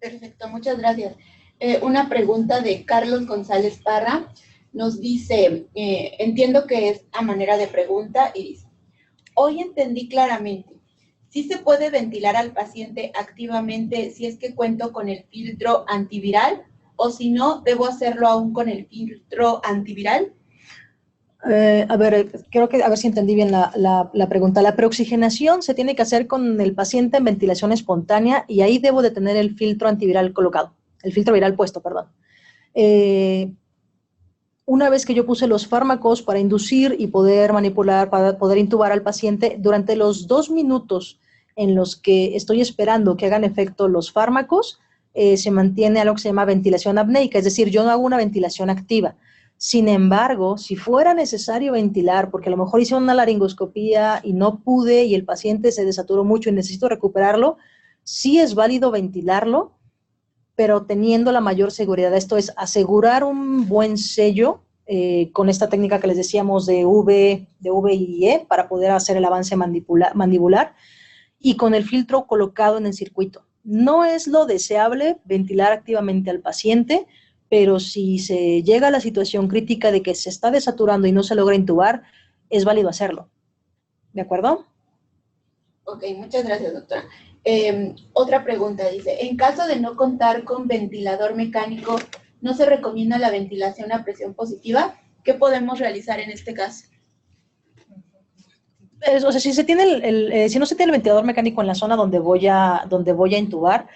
Perfecto, muchas gracias. Una pregunta de Carlos González Parra. Nos dice, entiendo que es a manera de pregunta y dice, hoy entendí claramente, ¿sí se puede ventilar al paciente activamente si es que cuento con el filtro antiviral o si no, debo hacerlo aún con el filtro antiviral? A ver, creo que a ver si entendí bien la pregunta. La preoxigenación se tiene que hacer con el paciente en ventilación espontánea y ahí debo de tener el filtro antiviral colocado, el filtro viral puesto, perdón. Una vez que yo puse los fármacos para inducir y poder manipular, para poder intubar al paciente, durante los 2 minutos en los que estoy esperando que hagan efecto los fármacos, se mantiene algo que se llama ventilación apneica, es decir, yo no hago una ventilación activa. Sin embargo, si fuera necesario ventilar, porque a lo mejor hice una laringoscopía y no pude y el paciente se desaturó mucho y necesito recuperarlo, sí es válido ventilarlo, pero teniendo la mayor seguridad. Esto es asegurar un buen sello con esta técnica que les decíamos de V y E para poder hacer el avance mandibular y con el filtro colocado en el circuito. No es lo deseable ventilar activamente al paciente, pero si se llega a la situación crítica de que se está desaturando y no se logra intubar, es válido hacerlo. ¿De acuerdo? Ok, muchas gracias, doctora. Otra pregunta dice, en caso de no contar con ventilador mecánico, ¿no se recomienda la ventilación a presión positiva? ¿Qué podemos realizar en este caso? O sea, si si no se tiene el ventilador mecánico en la zona donde voy a intubar,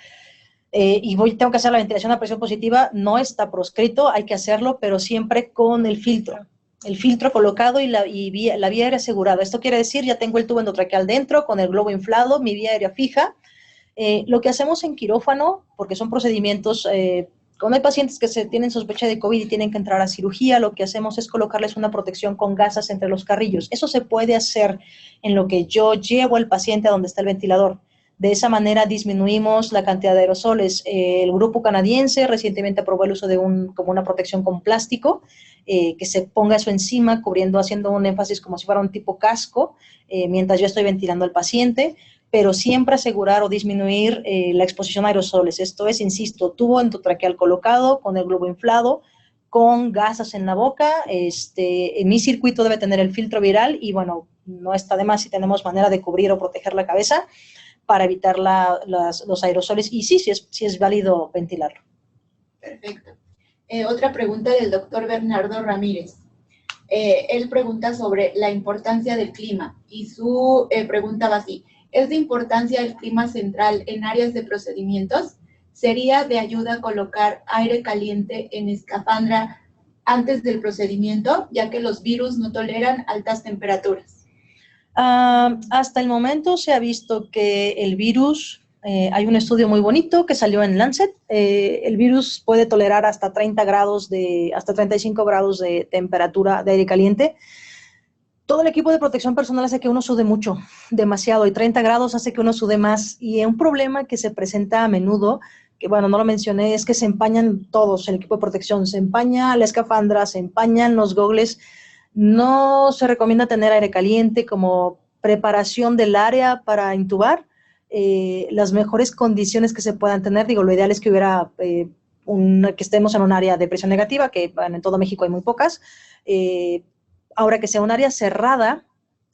tengo que hacer la ventilación a presión positiva, no está proscrito, hay que hacerlo, pero siempre con el filtro colocado y la vía aérea asegurada. Esto quiere decir, ya tengo el tubo endotraqueal dentro, con el globo inflado, mi vía aérea fija. Lo que hacemos en quirófano, porque son procedimientos, cuando hay pacientes que tienen sospecha de COVID y tienen que entrar a cirugía, lo que hacemos es colocarles una protección con gasas entre los carrillos. Eso se puede hacer en lo que yo llevo al paciente a donde está el ventilador. De esa manera disminuimos la cantidad de aerosoles. El grupo canadiense recientemente aprobó el uso de como una protección con plástico, que se ponga eso encima, haciendo un énfasis como si fuera un tipo casco, mientras yo estoy ventilando al paciente, pero siempre asegurar o disminuir la exposición a aerosoles. Esto es, insisto, tubo endotraqueal colocado, con el globo inflado, con gasas en la boca. Mi circuito debe tener el filtro viral y, bueno, no está de más si tenemos manera de cubrir o proteger la cabeza para evitar los aerosoles. Y sí es válido ventilarlo. Perfecto. Otra pregunta del doctor Bernardo Ramírez. Él pregunta sobre la importancia del clima y su pregunta va así. ¿Es de importancia el clima central en áreas de procedimientos? ¿Sería de ayuda colocar aire caliente en escafandra antes del procedimiento, ya que los virus no toleran altas temperaturas? Hasta el momento se ha visto que el virus, hay un estudio muy bonito que salió en Lancet, el virus puede tolerar hasta 35 grados de temperatura de aire caliente. Todo el equipo de protección personal hace que uno sude mucho, demasiado, y 30 grados hace que uno sude más. Y un problema que se presenta a menudo, que bueno, no lo mencioné, es que se empañan todos, el equipo de protección, se empaña la escafandra, se empañan los gogles. No se recomienda tener aire caliente como preparación del área para intubar. Las mejores condiciones que se puedan tener, digo, lo ideal es que hubiera que estemos en un área de presión negativa, que bueno, en todo México hay muy pocas. Ahora, que sea un área cerrada,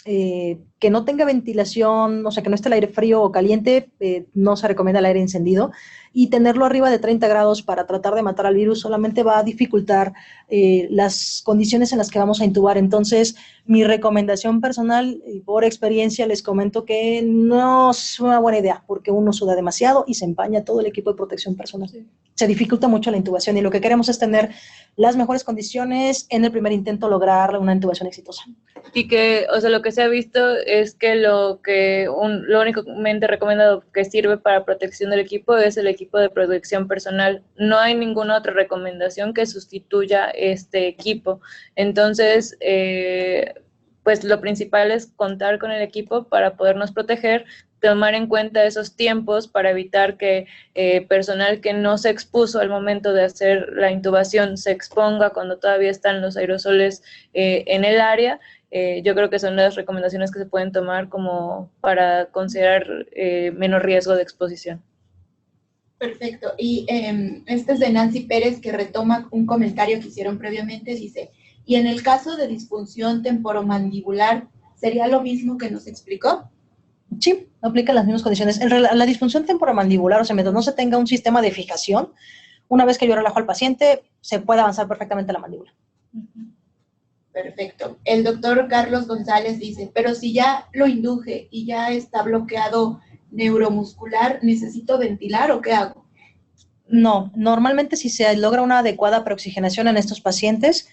que no tenga ventilación, o sea, que no esté el aire frío o caliente, no se recomienda el aire encendido, y tenerlo arriba de 30 grados para tratar de matar al virus solamente va a dificultar las condiciones en las que vamos a intubar. Entonces, mi recomendación personal, y por experiencia les comento que no es una buena idea, porque uno suda demasiado y se empaña todo el equipo de protección personal. Sí. Se dificulta mucho la intubación y lo que queremos es tener las mejores condiciones en el primer intento, lograr una intubación exitosa. Y que, o sea, lo que se ha visto es que lo únicamente recomendado que sirve para protección del equipo es el equipo de protección personal. No hay ninguna otra recomendación que sustituya este equipo. Entonces, pues lo principal es contar con el equipo para podernos proteger, tomar en cuenta esos tiempos para evitar que personal que no se expuso al momento de hacer la intubación se exponga cuando todavía están los aerosoles en el área. Yo creo que son las recomendaciones que se pueden tomar como para considerar menor riesgo de exposición. Perfecto. Y este es de Nancy Pérez, que retoma un comentario que hicieron previamente. Dice, y en el caso de disfunción temporomandibular, ¿sería lo mismo que nos explicó? Sí, aplica las mismas condiciones. La disfunción temporomandibular, o sea, mientras no se tenga un sistema de fijación, una vez que yo relajo al paciente, se puede avanzar perfectamente la mandíbula. Perfecto. El doctor Carlos González dice, pero si ya lo induje y ya está bloqueado neuromuscular, ¿necesito ventilar o qué hago? No, normalmente si se logra una adecuada preoxigenación en estos pacientes,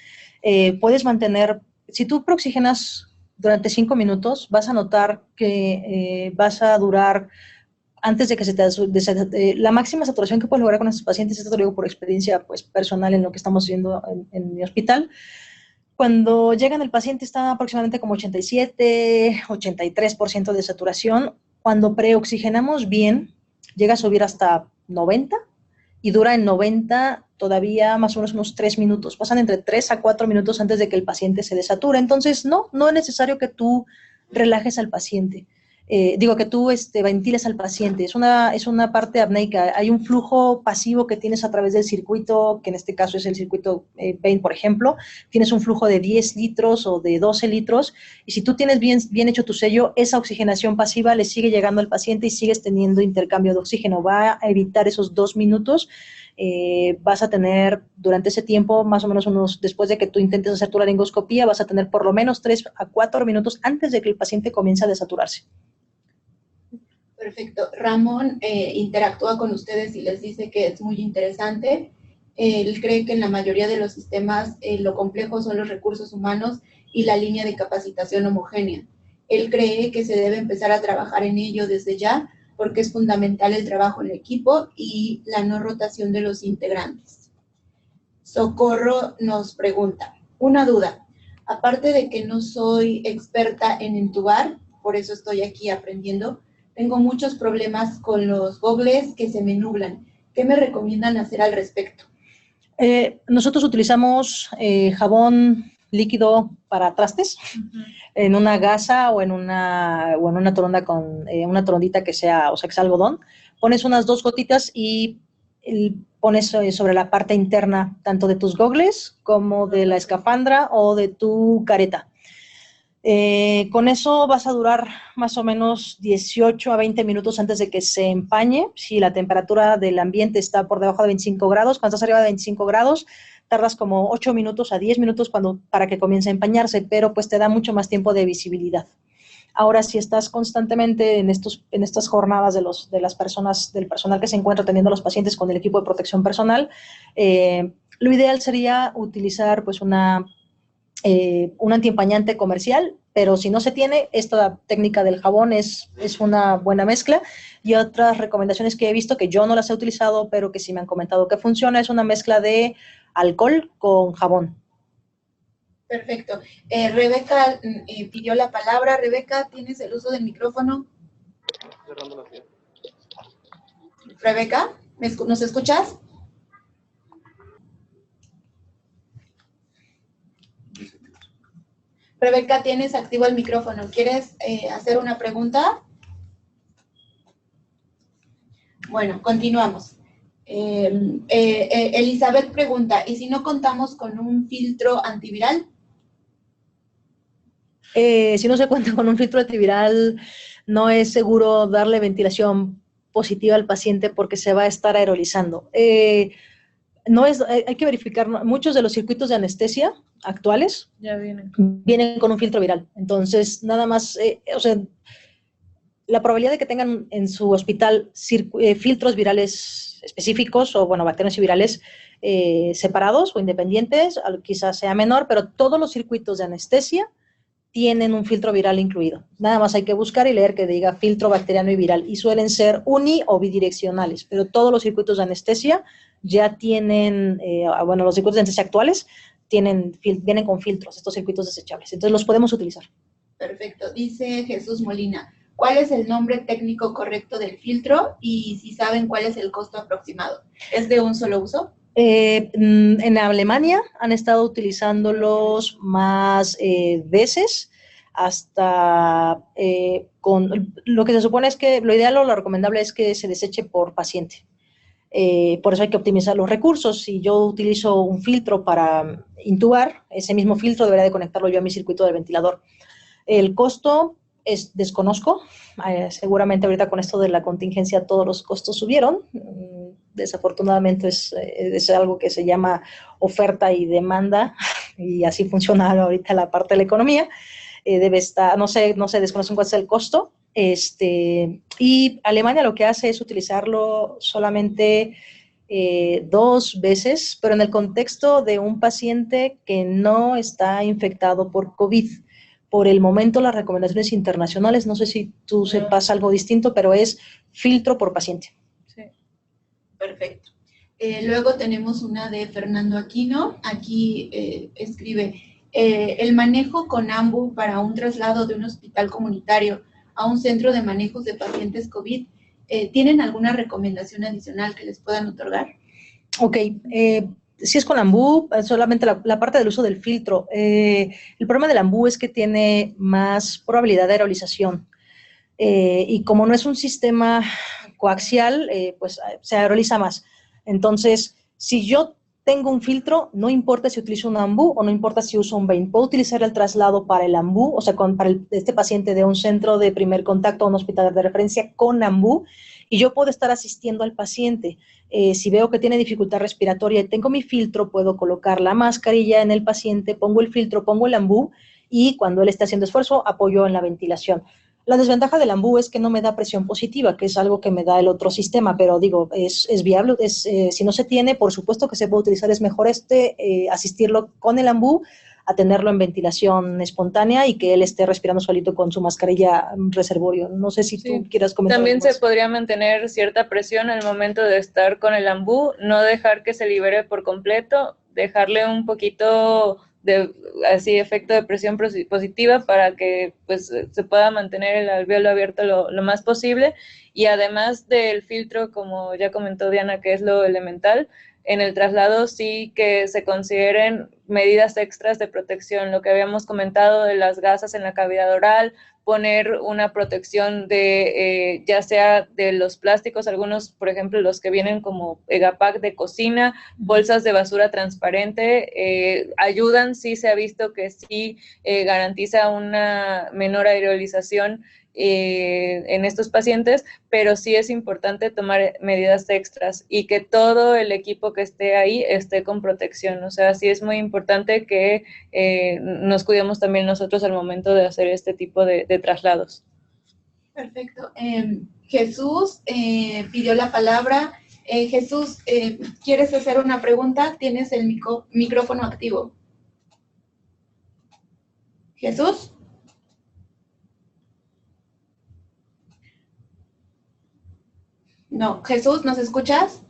puedes mantener, si tú preoxigenas durante 5 minutos, vas a notar que vas a durar antes de que la máxima saturación que puedes lograr con estos pacientes, esto te lo digo por experiencia pues, personal en lo que estamos viendo en mi hospital, cuando llegan el paciente está aproximadamente como 87, 83% de saturación. Cuando preoxigenamos bien, llega a subir hasta 90 y dura en 90 todavía más o menos unos 3 minutos. Pasan entre 3 a 4 minutos antes de que el paciente se desature. Entonces, no es necesario que tú relajes al paciente. Que tú ventiles al paciente. Es una parte apneica. Hay un flujo pasivo que tienes a través del circuito, que en este caso es el circuito Vein, por ejemplo. Tienes un flujo de 10 litros o de 12 litros, y si tú tienes bien hecho tu sello, esa oxigenación pasiva le sigue llegando al paciente y sigues teniendo intercambio de oxígeno. Va a evitar esos 2 minutos. Vas a tener durante ese tiempo, más o menos después de que tú intentes hacer tu laringoscopía, vas a tener por lo menos 3 a 4 minutos antes de que el paciente comience a desaturarse. Perfecto. Ramón interactúa con ustedes y les dice que es muy interesante. Él cree que en la mayoría de los sistemas lo complejo son los recursos humanos y la línea de capacitación homogénea. Él cree que se debe empezar a trabajar en ello desde ya, porque es fundamental el trabajo en equipo y la no rotación de los integrantes. Socorro nos pregunta, una duda, aparte de que no soy experta en intubar, por eso estoy aquí aprendiendo, tengo muchos problemas con los gogles que se me nublan. ¿Qué me recomiendan hacer al respecto? Nosotros utilizamos jabón líquido para trastes, en una gasa o en una toronda con una torondita que sea algodón. Pones unas 2 gotitas y pones sobre la parte interna tanto de tus gogles como de la escafandra o de tu careta. Con eso vas a durar más o menos 18 a 20 minutos antes de que se empañe. Si la temperatura del ambiente está por debajo de 25 grados, cuando estás arriba de 25 grados, tardas como 8 minutos a 10 minutos para que comience a empañarse, pero pues te da mucho más tiempo de visibilidad. Ahora, si estás constantemente en estas jornadas del personal que se encuentra atendiendo a los pacientes con el equipo de protección personal, lo ideal sería utilizar pues un antiempañante comercial, pero si no se tiene, esta técnica del jabón es una buena mezcla. Y otras recomendaciones que he visto, que yo no las he utilizado, pero que sí me han comentado que funciona, es una mezcla de alcohol con jabón. Perfecto. Rebeca pidió la palabra. Rebeca, ¿tienes el uso del micrófono? Rebeca, ¿nos escuchas? Rebeca, tienes activo el micrófono. ¿Quieres hacer una pregunta? Bueno, continuamos. Elizabeth pregunta, ¿y si no contamos con un filtro antiviral? Si no se cuenta con un filtro antiviral, no es seguro darle ventilación positiva al paciente porque se va a estar aerolizando. Hay que verificar, muchos de los circuitos de anestesia actuales ya vienen con un filtro viral. Entonces, nada más, la probabilidad de que tengan en su hospital filtros virales específicos o, bacterias y virales separados o independientes, quizás sea menor, pero todos los circuitos de anestesia tienen un filtro viral incluido. Nada más hay que buscar y leer que diga filtro bacteriano y viral, y suelen ser uni o bidireccionales, pero todos los circuitos de anestesia ya tienen, los circuitos de anestesia actuales vienen con filtros, estos circuitos desechables, entonces los podemos utilizar. Perfecto. Dice Jesús Molina, ¿cuál es el nombre técnico correcto del filtro y si saben cuál es el costo aproximado? ¿Es de un solo uso? En Alemania han estado utilizándolos más veces, hasta con lo que se supone es que lo ideal o lo recomendable es que se deseche por paciente. Por eso hay que optimizar los recursos. Si yo utilizo un filtro para intubar, ese mismo filtro debería de conectarlo yo a mi circuito del ventilador. El costo desconozco. Seguramente ahorita con esto de la contingencia todos los costos subieron. Desafortunadamente es algo que se llama oferta y demanda, y así funciona ahorita la parte de la economía. Debe estar, no sé, desconocen cuál es el costo. Y Alemania lo que hace es utilizarlo solamente 2 veces, pero en el contexto de un paciente que no está infectado por COVID, Por el momento, las recomendaciones internacionales, no sé si tú sepas algo distinto, pero es filtro por paciente. Sí. Perfecto. Luego tenemos una de Fernando Aquino. Aquí escribe, el manejo con AMBU para un traslado de un hospital comunitario a un centro de manejos de pacientes COVID, ¿tienen alguna recomendación adicional que les puedan otorgar? Ok, si es con AMBU, solamente la parte del uso del filtro. El problema del AMBU es que tiene más probabilidad de aerolización. Y como no es un sistema coaxial, pues se aeroliza más. Entonces, si yo tengo un filtro, no importa si utilizo un AMBU o no importa si uso un vein, puedo utilizar el traslado para el AMBU, o sea, para este paciente de un centro de primer contacto a un hospital de referencia con AMBU, y yo puedo estar asistiendo al paciente. Si veo que tiene dificultad respiratoria y tengo mi filtro, puedo colocar la mascarilla en el paciente, pongo el filtro, pongo el AMBU, y cuando él esté haciendo esfuerzo, apoyo en la ventilación. La desventaja del AMBU es que no me da presión positiva, que es algo que me da el otro sistema, pero digo, es viable, si no se tiene, por supuesto que se puede utilizar, es mejor asistirlo con el AMBU a tenerlo en ventilación espontánea y que él esté respirando solito con su mascarilla reservorio. No sé si tú quieras comentar. También se podría mantener cierta presión al momento de estar con el AMBU, no dejar que se libere por completo, dejarle un poquito de así efecto de presión positiva para que pues se pueda mantener el alvéolo abierto lo más posible, y además del filtro, como ya comentó Diana, que es lo elemental, en el traslado sí que se consideren medidas extras de protección, lo que habíamos comentado de las gasas en la cavidad oral, poner una protección de, ya sea de los plásticos, algunos, por ejemplo, los que vienen como Egapac de cocina, bolsas de basura transparente, ayudan, sí se ha visto que sí garantiza una menor aerolización en estos pacientes, pero sí es importante tomar medidas extras y que todo el equipo que esté ahí esté con protección. O sea, sí es muy importante que nos cuidemos también nosotros al momento de hacer este tipo de traslados. Perfecto. Jesús pidió la palabra. Jesús, ¿quieres hacer una pregunta? Tienes el micrófono activo. Jesús. No, Jesús, ¿nos escuchas?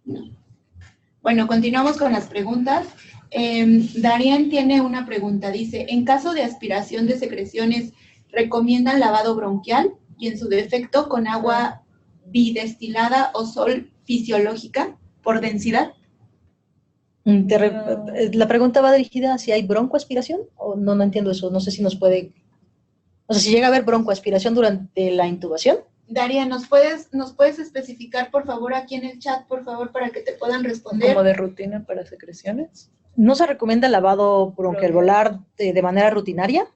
No. Bueno, continuamos con las preguntas. Darian tiene una pregunta, dice, en caso de aspiración de secreciones, ¿recomiendan lavado bronquial y en su defecto con agua bidestilada o sol fisiológica por densidad? La pregunta va dirigida a si hay broncoaspiración o no entiendo eso, no sé si nos puede, o sea, si llega a haber broncoaspiración durante la intubación. Daria, ¿nos puedes especificar, por favor, aquí en el chat, por favor, para que te puedan responder? ¿Como de rutina para secreciones? No se recomienda el lavado bronquialveolar de manera rutinaria.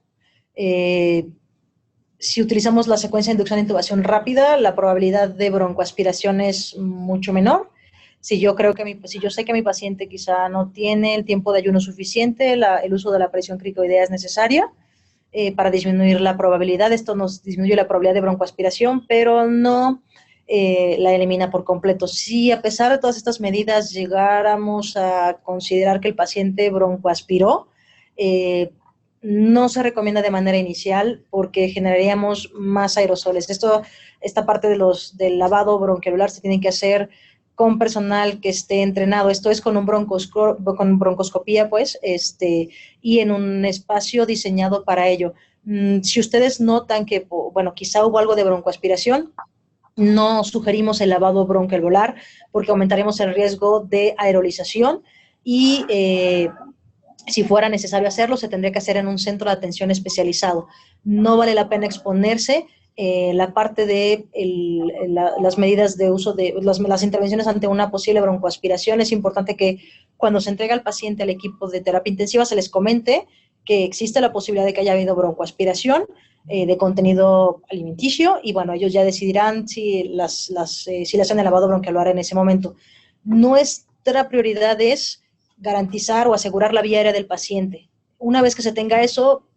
Si utilizamos la secuencia de inducción e intubación rápida, la probabilidad de broncoaspiración es mucho menor. Si yo sé que mi paciente quizá no tiene el tiempo de ayuno suficiente, el uso de la presión cricoidea es necesaria. Para disminuir la probabilidad. Esto nos disminuye la probabilidad de broncoaspiración, pero no la elimina por completo. Si a pesar de todas estas medidas llegáramos a considerar que el paciente broncoaspiró, no se recomienda de manera inicial porque generaríamos más aerosoles. Esta parte del lavado bronquialular se tiene que hacer con personal que esté entrenado, esto es con broncoscopía, pues, y en un espacio diseñado para ello. Si ustedes notan que, bueno, quizá hubo algo de broncoaspiración, no sugerimos el lavado bronquialveolar porque aumentaremos el riesgo de aerolización y si fuera necesario hacerlo, se tendría que hacer en un centro de atención especializado. No vale la pena exponerse. La parte de las medidas de uso de las intervenciones ante una posible broncoaspiración, es importante que cuando se entrega al paciente al equipo de terapia intensiva se les comente que existe la posibilidad de que haya habido broncoaspiración de contenido alimenticio y bueno, ellos ya decidirán si le hacen el lavado bronquialular en ese momento. Nuestra prioridad es garantizar o asegurar la vía aérea del paciente. Una vez que se tenga eso,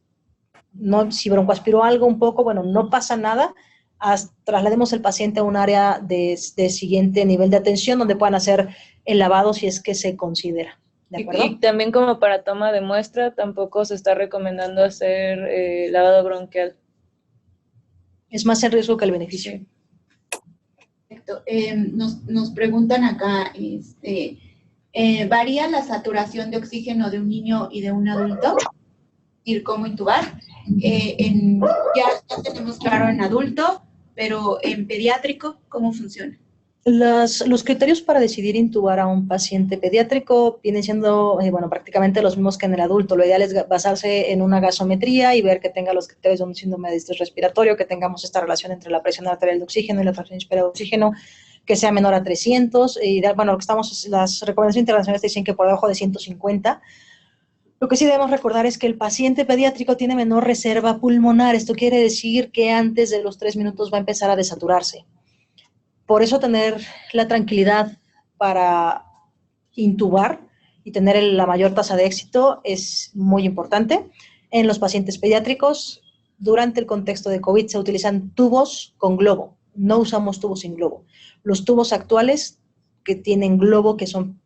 si broncoaspiró algo un poco, bueno, no pasa nada, traslademos el paciente a un área de siguiente nivel de atención donde puedan hacer el lavado si es que se considera. ¿De acuerdo? Y también como para toma de muestra, tampoco se está recomendando hacer lavado bronquial. Es más el riesgo que el beneficio. Sí. Perfecto. Nos preguntan acá, ¿varía la saturación de oxígeno de un niño y de un adulto? ¿Y cómo intubar? Ya tenemos claro en adulto, pero en pediátrico, ¿cómo funciona? Los criterios para decidir intubar a un paciente pediátrico vienen siendo, prácticamente los mismos que en el adulto. Lo ideal es basarse en una gasometría y ver que tenga los criterios de un síndrome de distrés respiratorio, que tengamos esta relación entre la presión arterial de oxígeno y la presión inspirada de oxígeno, que sea menor a 300. Las recomendaciones internacionales dicen que por debajo de 150. Lo que sí debemos recordar es que el paciente pediátrico tiene menor reserva pulmonar. Esto quiere decir que antes de los 3 minutos va a empezar a desaturarse. Por eso tener la tranquilidad para intubar y tener la mayor tasa de éxito es muy importante. En los pacientes pediátricos, durante el contexto de COVID, se utilizan tubos con globo. No usamos tubos sin globo. Los tubos actuales que tienen globo, que son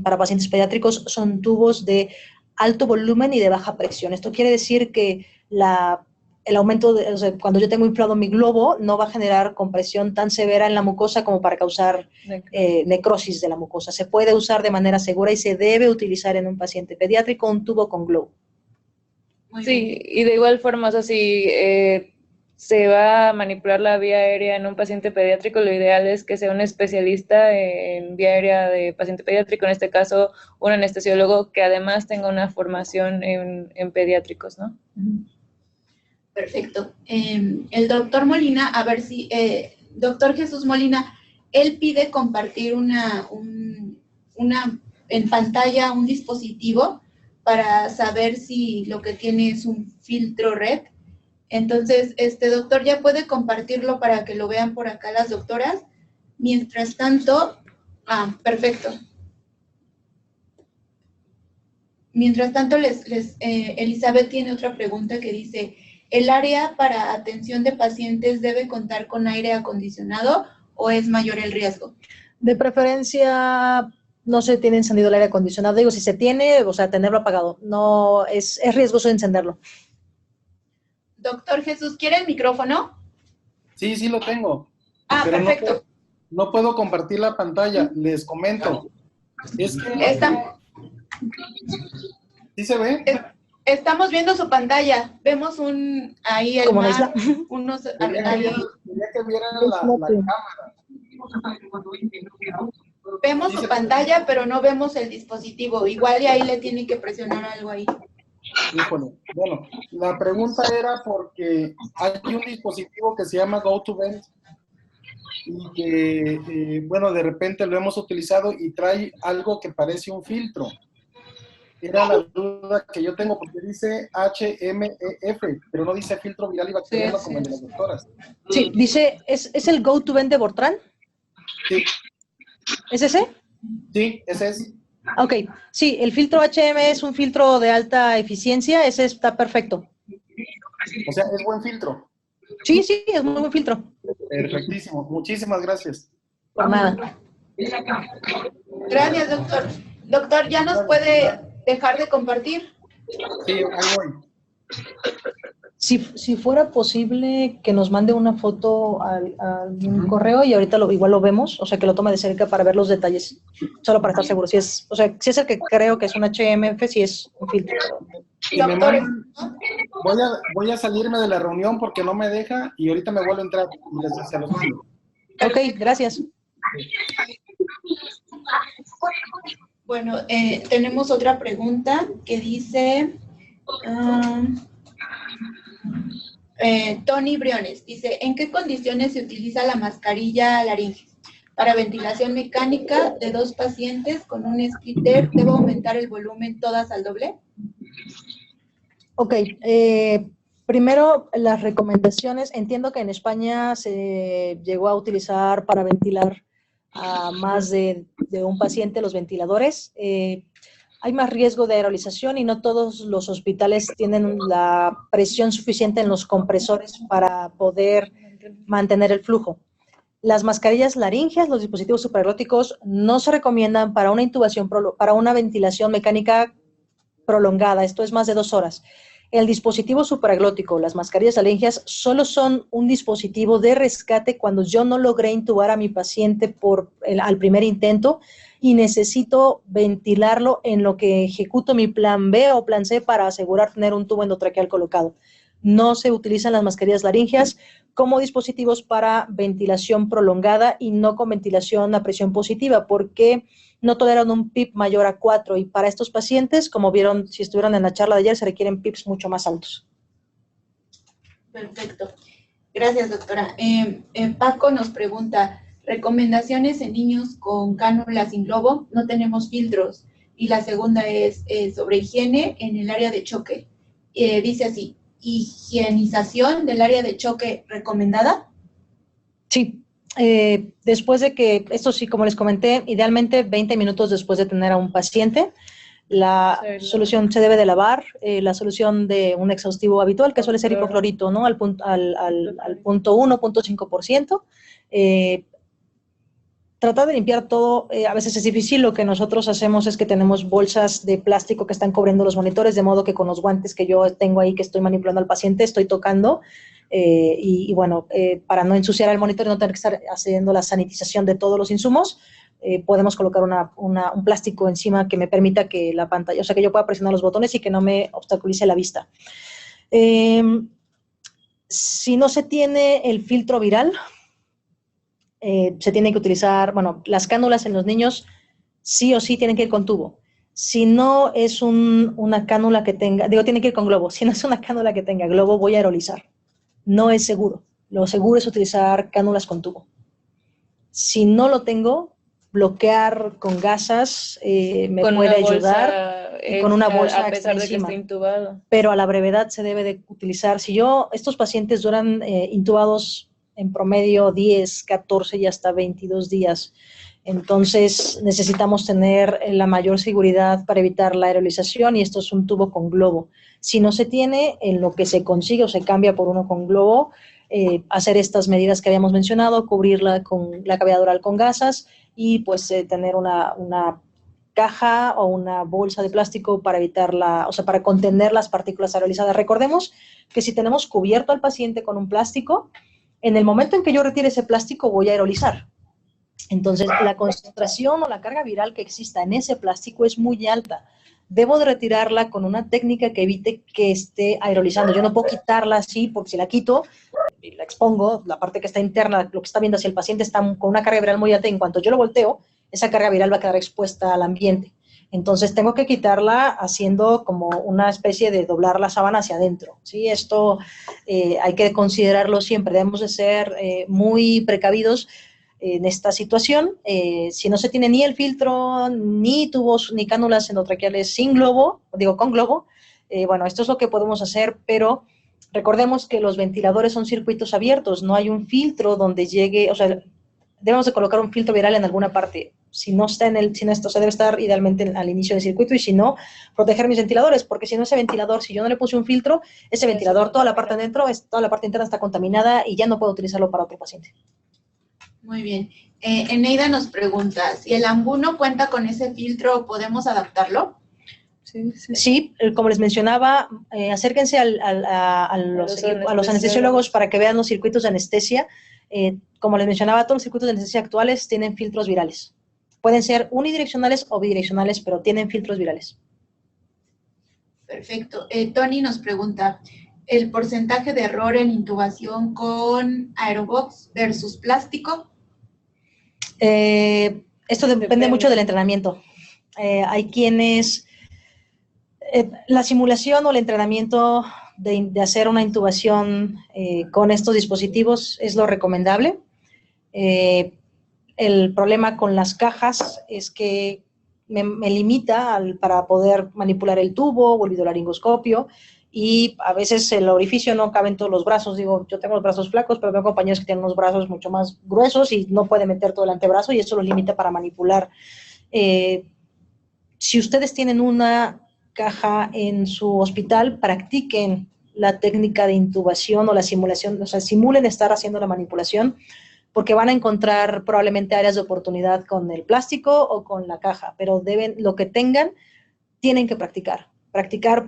para pacientes pediátricos, son tubos de alto volumen y de baja presión. Esto quiere decir que el aumento, cuando yo tengo inflado mi globo, no va a generar compresión tan severa en la mucosa como para causar necrosis de la mucosa. Se puede usar de manera segura y se debe utilizar en un paciente pediátrico un tubo con globo. Sí, y de igual forma, o sea, si se va a manipular la vía aérea en un paciente pediátrico, lo ideal es que sea un especialista en vía aérea de paciente pediátrico, en este caso un anestesiólogo que además tenga una formación en pediátricos, ¿no? Perfecto. El doctor Molina, a ver si, doctor Jesús Molina, él pide compartir en pantalla un dispositivo para saber si lo que tiene es un filtro red. Entonces, doctor, ya puede compartirlo para que lo vean por acá las doctoras. Mientras tanto, perfecto. Mientras tanto, Elizabeth tiene otra pregunta que dice, ¿el área para atención de pacientes debe contar con aire acondicionado o es mayor el riesgo? De preferencia, no se tiene encendido el aire acondicionado. Digo, si se tiene, tenerlo apagado. No, es riesgoso encenderlo. Doctor Jesús, ¿quiere el micrófono? Sí, sí lo tengo. Pero perfecto. No puedo compartir la pantalla, les comento. Es que... ¿Sí se ve? Estamos viendo su pantalla. Vemos ahí el como mar, Quería que vieran la cámara. Vemos su pantalla, pero no vemos el dispositivo. Igual y ahí le tienen que presionar algo ahí. Híjole. Bueno, la pregunta era porque hay un dispositivo que se llama GoToVent y que, de repente lo hemos utilizado y trae algo que parece un filtro. Era la duda que yo tengo porque dice HMEF, pero no dice filtro viral y bacteriano como el de las doctoras. Sí, dice, ¿es el GoToVent de Bortran? Sí. ¿Es ese? Sí, ese es. Ok, sí, el filtro HM es un filtro de alta eficiencia, ese está perfecto. O sea, es buen filtro. Sí, es muy buen filtro. Perfectísimo, muchísimas gracias. Por nada. Gracias, doctor. Doctor, ¿ya nos puede dejar de compartir? Sí, ahí voy. Si fuera posible que nos mande una foto al correo y ahorita igual lo vemos, o sea, que lo tome de cerca para ver los detalles, solo para estar seguro. Si es el que creo que es un HMF, si es un filtro. Voy a salirme de la reunión porque no me deja y ahorita me vuelvo a entrar y se los mando. Ok, gracias. Bueno, tenemos otra pregunta que dice... Tony Briones dice, ¿en qué condiciones se utiliza la mascarilla laringe? Para ventilación mecánica de 2 pacientes con un splitter, ¿debo aumentar el volumen todas al doble? Ok, primero las recomendaciones. Entiendo que en España se llegó a utilizar para ventilar a más de un paciente los ventiladores. Hay más riesgo de aerolización y no todos los hospitales tienen la presión suficiente en los compresores para poder mantener el flujo. Las mascarillas laringeas, los dispositivos supraglóticos no se recomiendan para una intubación, para una ventilación mecánica prolongada, esto es más de 2 horas. El dispositivo supraglótico, las mascarillas laringeas, solo son un dispositivo de rescate cuando yo no logré intubar a mi paciente al primer intento y necesito ventilarlo en lo que ejecuto mi plan B o plan C para asegurar tener un tubo endotraqueal colocado. No se utilizan las mascarillas laringeas como dispositivos para ventilación prolongada y no con ventilación a presión positiva, porque no toleran un PIP mayor a 4 y para estos pacientes, como vieron si estuvieron en la charla de ayer, se requieren PIPs mucho más altos. Perfecto. Gracias, doctora. Paco nos pregunta, recomendaciones en niños con cánula sin globo, no tenemos filtros. Y la segunda es sobre higiene en el área de choque. Dice así, ¿higienización del área de choque recomendada? Sí. Después de que, esto sí, como les comenté, idealmente 20 minutos después de tener a un paciente, la solución se debe de lavar, la solución de un exhaustivo habitual, que suele ser hipoclorito, ¿no? Al punto 1.5%. Tratar de limpiar todo, a veces es difícil. Lo que nosotros hacemos es que tenemos bolsas de plástico que están cubriendo los monitores, de modo que con los guantes que yo tengo ahí, que estoy manipulando al paciente, estoy tocando, bueno, para no ensuciar el monitor y no tener que estar haciendo la sanitización de todos los insumos, podemos colocar un plástico encima que me permita que la pantalla, o sea, que yo pueda presionar los botones y que no me obstaculice la vista. Si no se tiene el filtro viral, se tiene que utilizar, bueno, las cánulas en los niños sí o sí tienen que ir con tubo. Si no es una cánula que tenga, tiene que ir con globo. Si no es una cánula que tenga globo, voy a aerolizar. No es seguro. Lo seguro es utilizar cánulas con tubo. Si no lo tengo, bloquear con gasas me puede ayudar, con una bolsa a pesar extra de que encima. esté intubado. Pero a la brevedad se debe de utilizar. Estos pacientes duran intubados en promedio 10, 14 y hasta 22 días. Entonces necesitamos tener la mayor seguridad para evitar la aerolización y esto es un tubo con globo. Si no se tiene, en lo que se consigue o se cambia por uno con globo, hacer estas medidas que habíamos mencionado, cubrirla con la cavidad oral con gasas y pues tener una caja o una bolsa de plástico para para contener las partículas aerolizadas. Recordemos que si tenemos cubierto al paciente con un plástico, en el momento en que yo retire ese plástico voy a aerolizar. Entonces, la concentración o la carga viral que exista en ese plástico es muy alta. Debo de retirarla con una técnica que evite que esté aerolizando. Yo no puedo quitarla así, porque si la quito y la expongo, la parte que está interna, lo que está viendo, si el paciente está con una carga viral muy alta, en cuanto yo lo volteo, esa carga viral va a quedar expuesta al ambiente. Entonces, tengo que quitarla haciendo como una especie de doblar la sábana hacia adentro, ¿sí? Esto hay que considerarlo siempre. Debemos de ser muy precavidos en esta situación. Si no se tiene ni el filtro, ni tubos, ni cánulas endotraqueales con globo, bueno, esto es lo que podemos hacer, pero recordemos que los ventiladores son circuitos abiertos, no hay un filtro donde llegue, o sea, debemos de colocar un filtro viral en alguna parte. Si no está se debe estar idealmente al inicio del circuito y si no, proteger mis ventiladores, porque si no ese ventilador, si yo no le puse un filtro, ese ventilador, toda la parte adentro, toda la parte interna está contaminada y ya no puedo utilizarlo para otro paciente. Muy bien. Eneida nos pregunta, si el ambuno cuenta con ese filtro, ¿podemos adaptarlo? Sí, como les mencionaba, acérquense a los anestesiólogos para que vean los circuitos de anestesia. Como les mencionaba, todos los circuitos de anestesia actuales tienen filtros virales. Pueden ser unidireccionales o bidireccionales, pero tienen filtros virales. Perfecto. Tony nos pregunta, ¿el porcentaje de error en intubación con aerobox versus plástico? Esto depende mucho del entrenamiento. Hay quienes... la simulación o el entrenamiento de hacer una intubación con estos dispositivos es lo recomendable. El problema con las cajas es que me limita para poder manipular el tubo o el videolaringoscopio y a veces el orificio no cabe en todos los brazos. Digo, yo tengo los brazos flacos, pero tengo compañeros que tienen unos brazos mucho más gruesos y no puede meter todo el antebrazo y eso lo limita para manipular. Si ustedes tienen una caja en su hospital, practiquen la técnica de intubación o la simulación, o sea, simulen estar haciendo la manipulación porque van a encontrar probablemente áreas de oportunidad con el plástico o con la caja, pero lo que tengan, tienen que practicar. Practicar,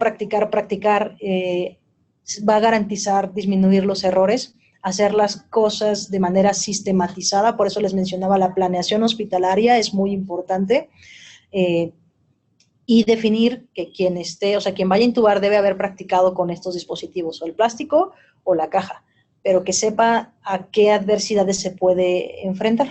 va a garantizar disminuir los errores, hacer las cosas de manera sistematizada, por eso les mencionaba la planeación hospitalaria, es muy importante, y definir que quien vaya a intubar debe haber practicado con estos dispositivos, o el plástico o la caja, pero que sepa a qué adversidades se puede enfrentar.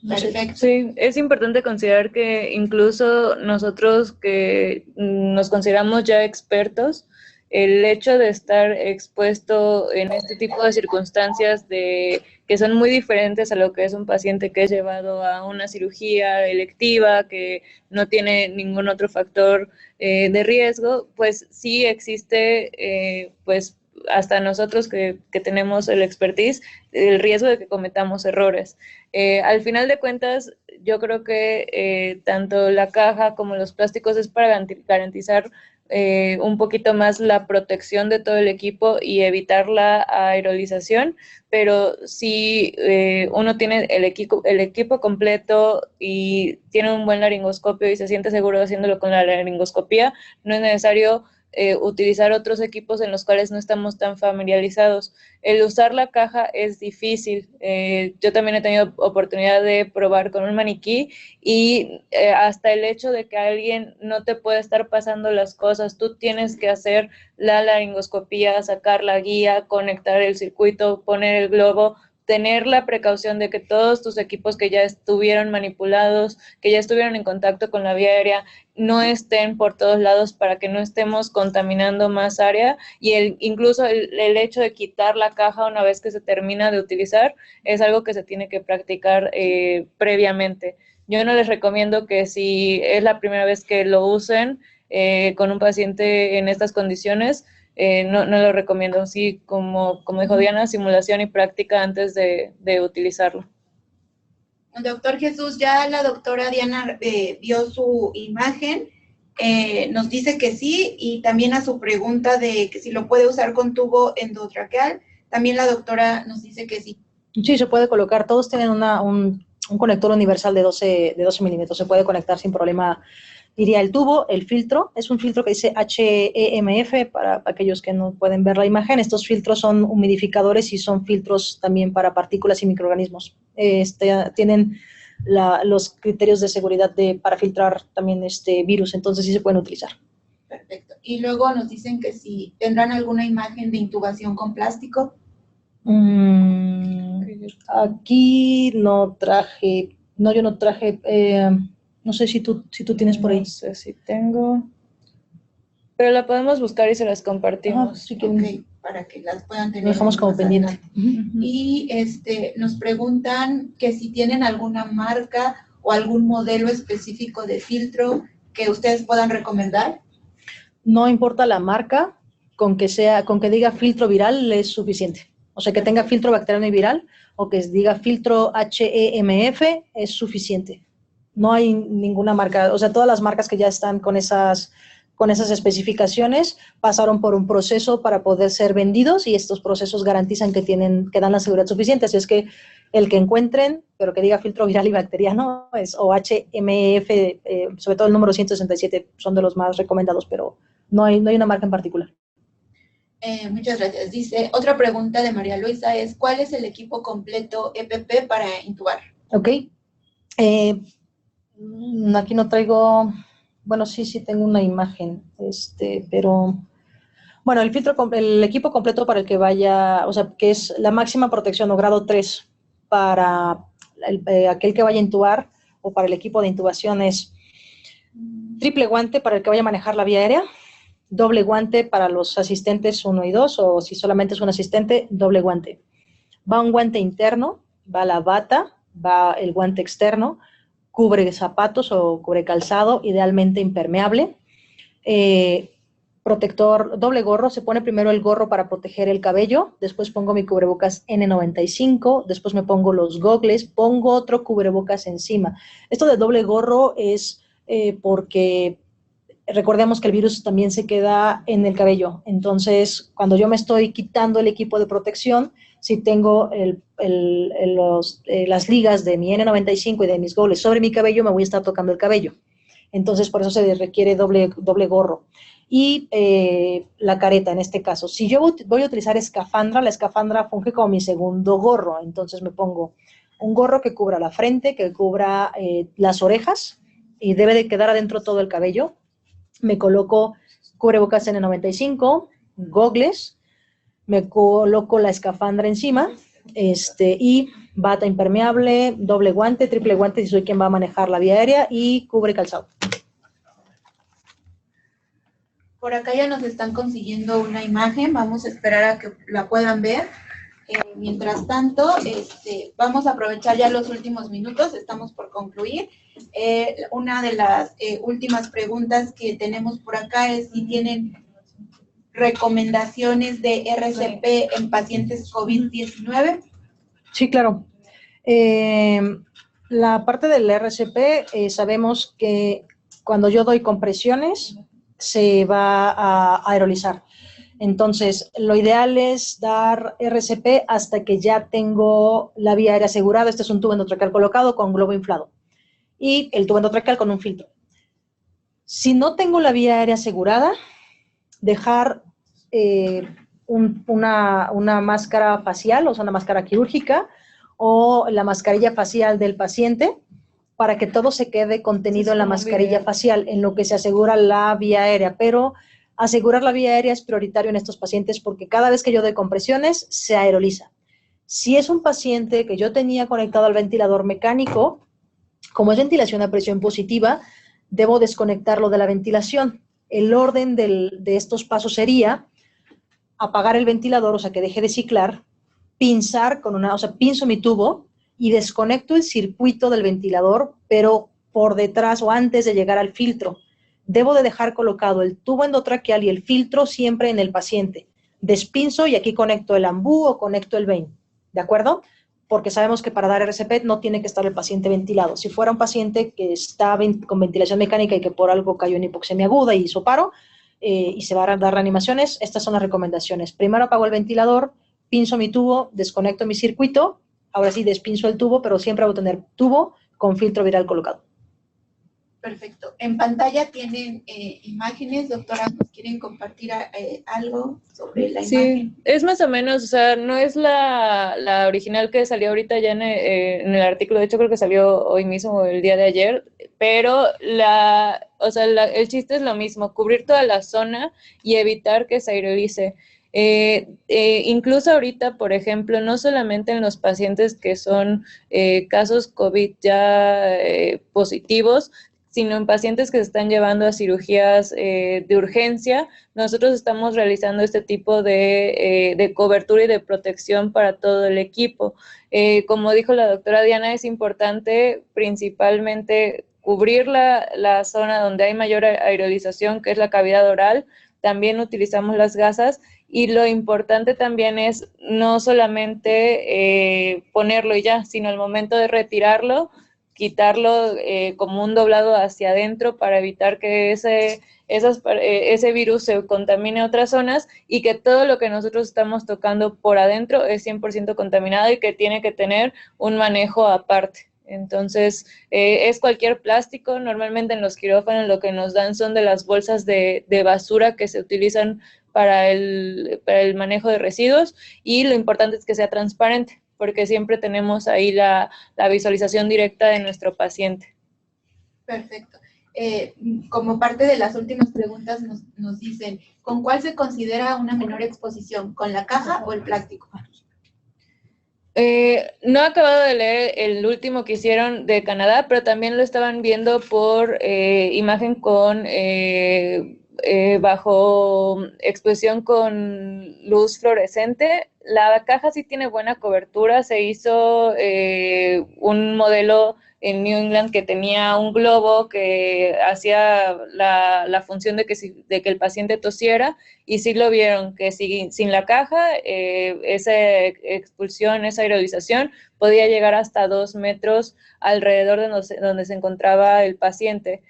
Perfecto. Sí, es importante considerar que incluso nosotros que nos consideramos ya expertos, el hecho de estar expuesto en este tipo de circunstancias que son muy diferentes a lo que es un paciente que es llevado a una cirugía electiva, que no tiene ningún otro factor de riesgo, pues sí existe, pues hasta nosotros que tenemos el expertise, el riesgo de que cometamos errores. Al final de cuentas, yo creo que tanto la caja como los plásticos es para garantizar un poquito más la protección de todo el equipo y evitar la aerolización, pero si uno tiene el equipo completo y tiene un buen laringoscopio y se siente seguro haciéndolo con la laringoscopía, no es necesario utilizar otros equipos en los cuales no estamos tan familiarizados. El usar la caja es difícil. Yo también he tenido oportunidad de probar con un maniquí y hasta el hecho de que alguien no te puede estar pasando las cosas, tú tienes que hacer la laringoscopía, sacar la guía, conectar el circuito, poner el globo, tener la precaución de que todos tus equipos que ya estuvieron manipulados, que ya estuvieron en contacto con la vía aérea, no estén por todos lados para que no estemos contaminando más área, y incluso el hecho de quitar la caja una vez que se termina de utilizar es algo que se tiene que practicar previamente. Yo no les recomiendo que si es la primera vez que lo usen con un paciente en estas condiciones, no lo recomiendo. Sí, como dijo Diana, simulación y práctica antes de utilizarlo. Doctor Jesús, ya la doctora Diana vio su imagen, nos dice que sí, y también a su pregunta de que si lo puede usar con tubo endotraqueal, también la doctora nos dice que sí. Sí, se puede colocar, todos tienen un conector universal de 12 milímetros, se puede conectar sin problema. Diría el tubo, el filtro, es un filtro que dice HEMF, para aquellos que no pueden ver la imagen. Estos filtros son humidificadores y son filtros también para partículas y microorganismos. Tienen los criterios de seguridad para filtrar también virus, entonces sí se pueden utilizar. Perfecto. Y luego nos dicen que si tendrán alguna imagen de intubación con plástico. Aquí no traje, yo no traje... no sé si tú tienes por ahí. No sé si tengo, pero la podemos buscar y se las compartimos. Sí, okay, para que las puedan tener. Lo dejamos como pendiente. Y nos preguntan que si tienen alguna marca o algún modelo específico de filtro que ustedes puedan recomendar. No importa la marca, con que diga filtro viral es suficiente. O sea, que tenga filtro bacteriano y viral, o que diga filtro HEMF es suficiente. No hay ninguna marca, o sea, todas las marcas que ya están con esas especificaciones pasaron por un proceso para poder ser vendidos, y estos procesos garantizan que dan la seguridad suficiente. Así es que el que encuentren, pero que diga filtro viral y bacteriano, o HMF, sobre todo el número 167, son de los más recomendados, pero no hay una marca en particular. Muchas gracias. Dice, otra pregunta de María Luisa es, ¿cuál es el equipo completo EPP para intubar? Ok. Aquí no traigo, bueno, sí tengo una imagen, pero, bueno, el equipo completo para el que vaya, o sea, que es la máxima protección o grado 3 para aquel que vaya a intubar, o para el equipo de intubación, es triple guante para el que vaya a manejar la vía aérea, doble guante para los asistentes 1 y 2, o si solamente es un asistente, doble guante. Va un guante interno, va la bata, va el guante externo, cubre zapatos o cubre calzado, idealmente impermeable. Protector, doble gorro, se pone primero el gorro para proteger el cabello, después pongo mi cubrebocas N95, después me pongo los gogles, pongo otro cubrebocas encima. Esto de doble gorro es porque recordemos que el virus también se queda en el cabello. Entonces, cuando yo me estoy quitando el equipo de protección, si tengo las ligas de mi N95 y de mis goles sobre mi cabello, me voy a estar tocando el cabello. Entonces, por eso se requiere doble gorro. Y la careta, en este caso. Si yo voy a utilizar escafandra, la escafandra funge como mi segundo gorro. Entonces, me pongo un gorro que cubra la frente, que cubra las orejas, y debe de quedar adentro todo el cabello. Me coloco cubrebocas N95, gogles, me coloco la escafandra encima, y bata impermeable, doble guante, triple guante si soy quien va a manejar la vía aérea, y cubre calzado. Por acá ya nos están consiguiendo una imagen, vamos a esperar a que la puedan ver. Mientras tanto, vamos a aprovechar ya los últimos minutos, estamos por concluir. Una de las últimas preguntas que tenemos por acá es si tienen recomendaciones de RCP en pacientes COVID-19. Sí, claro. La parte del RCP, sabemos que cuando yo doy compresiones, se va a aerolizar. Entonces, lo ideal es dar RCP hasta que ya tengo la vía aérea asegurada. Este es un tubo endotraqueal colocado con globo inflado y el tubo endotraqueal con un filtro. Si no tengo la vía aérea asegurada, dejar una máscara facial, o sea, una máscara quirúrgica, o la mascarilla facial del paciente, para que todo se quede contenido en la mascarilla facial, en lo que se asegura la vía aérea. Pero asegurar la vía aérea es prioritario en estos pacientes porque cada vez que yo doy compresiones, se aeroliza. Si es un paciente que yo tenía conectado al ventilador mecánico, como es ventilación a presión positiva, debo desconectarlo de la ventilación. El orden de estos pasos sería apagar el ventilador, o sea, que deje de ciclar, pinzar pinzo mi tubo y desconecto el circuito del ventilador, pero por detrás o antes de llegar al filtro. Debo de dejar colocado el tubo endotraqueal y el filtro siempre en el paciente. Despinzo y aquí conecto el ambú o conecto el vein, ¿de acuerdo? Porque sabemos que para dar RCP no tiene que estar el paciente ventilado. Si fuera un paciente que está con ventilación mecánica y que por algo cayó en hipoxemia aguda y hizo paro, y se va a dar reanimaciones, estas son las recomendaciones. Primero apago el ventilador, pinzo mi tubo, desconecto mi circuito, ahora sí despinzo el tubo, pero siempre voy a tener tubo con filtro viral colocado. Perfecto. En pantalla tienen imágenes, doctora, ¿nos quieren compartir algo sobre la imagen? Sí, es más o menos, o sea, no es la original que salió ahorita ya en el artículo, de hecho creo que salió hoy mismo, el día de ayer, pero el chiste es lo mismo, cubrir toda la zona y evitar que se aerolice. Incluso ahorita, por ejemplo, no solamente en los pacientes que son casos COVID ya positivos, sino en pacientes que se están llevando a cirugías de urgencia, nosotros estamos realizando este tipo de cobertura y de protección para todo el equipo. Como dijo la doctora Diana, es importante principalmente cubrir la zona donde hay mayor aerolización, que es la cavidad oral. También utilizamos las gasas y lo importante también es no solamente ponerlo y ya, sino al momento de retirarlo, quitarlo como un doblado hacia adentro para evitar que ese virus se contamine a otras zonas y que todo lo que nosotros estamos tocando por adentro es 100% contaminado y que tiene que tener un manejo aparte. Entonces, es cualquier plástico. Normalmente en los quirófanos lo que nos dan son de las bolsas de basura que se utilizan para el manejo de residuos, y lo importante es que sea transparente, porque siempre tenemos ahí la visualización directa de nuestro paciente. Perfecto. Como parte de las últimas preguntas nos dicen, ¿con cuál se considera una menor exposición? ¿Con la caja o el plástico? No he acabado de leer el último que hicieron de Canadá, pero también lo estaban viendo por imagen con bajo exposición con luz fluorescente. La caja sí tiene buena cobertura. Se hizo un modelo en New England que tenía un globo que hacía la función de que el paciente tosiera, y sí lo vieron, que sin la caja, esa expulsión, esa aerolización podía llegar hasta 2 metros alrededor de donde se encontraba el paciente.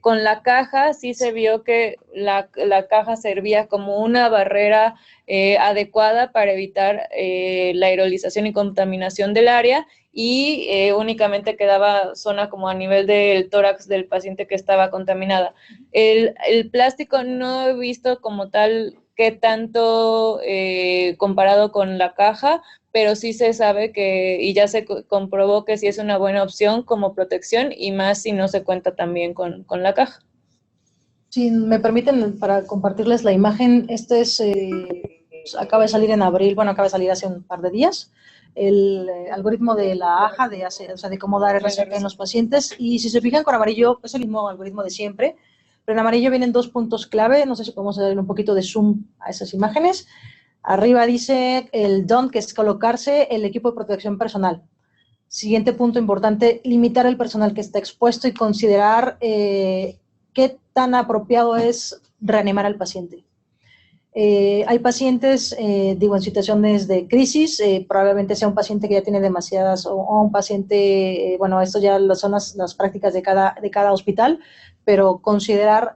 Con la caja sí se vio que la caja servía como una barrera adecuada para evitar la aerolización y contaminación del área, y únicamente quedaba zona como a nivel del tórax del paciente que estaba contaminada. El plástico no he visto como tal qué tanto comparado con la caja, pero sí se sabe que, y ya se comprobó que sí es una buena opción como protección, y más si no se cuenta también con la caja. Si me permiten, para compartirles la imagen, este es, acaba de salir en abril, bueno, acaba de salir hace un par de días, el algoritmo de la AJA, o sea, de cómo dar RCP en los pacientes, y si se fijan con amarillo, es el mismo algoritmo de siempre, pero en amarillo vienen 2 puntos clave, no sé si podemos darle un poquito de zoom a esas imágenes. Arriba dice el DONT, que es colocarse el equipo de protección personal. Siguiente punto importante, limitar el personal que está expuesto y considerar qué tan apropiado es reanimar al paciente. Hay pacientes, digo, en situaciones de crisis, probablemente sea un paciente que ya tiene demasiadas, o un paciente, bueno, esto ya son las prácticas de cada hospital, pero considerar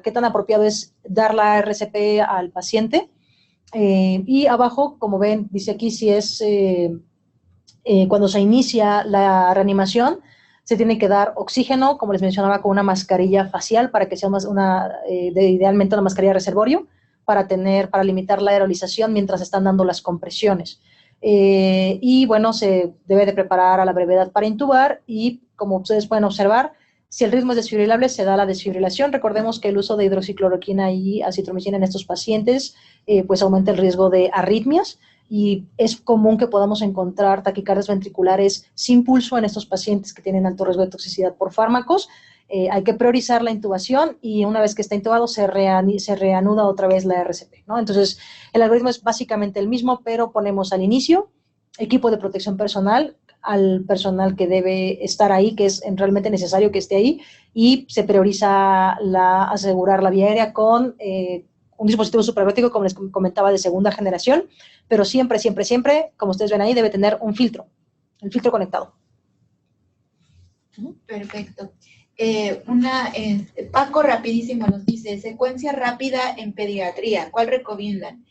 qué tan apropiado es dar la RCP al paciente. Y abajo, como ven, dice aquí, si es cuando se inicia la reanimación, se tiene que dar oxígeno, como les mencionaba, con una mascarilla facial para que sea idealmente una mascarilla reservorio, para limitar la aerolización mientras están dando las compresiones. Y bueno, se debe de preparar a la brevedad para intubar, y como ustedes pueden observar, si el ritmo es desfibrilable, se da la desfibrilación. Recordemos que el uso de hidroxicloroquina y acitromicina en estos pacientes pues aumenta el riesgo de arritmias, y es común que podamos encontrar taquicardias ventriculares sin pulso en estos pacientes que tienen alto riesgo de toxicidad por fármacos. Hay que priorizar la intubación, y una vez que está intubado se reanuda otra vez la RCP, ¿no? Entonces, el algoritmo es básicamente el mismo, pero ponemos al inicio equipo de protección personal, al personal que debe estar ahí, que es realmente necesario que esté ahí, y se prioriza asegurar la vía aérea con un dispositivo suprabiótico, como les comentaba, de segunda generación, pero siempre, siempre, siempre, como ustedes ven ahí, debe tener un filtro, el filtro conectado. Perfecto. Paco rapidísimo nos dice, secuencia rápida en pediatría, ¿cuál recomiendan?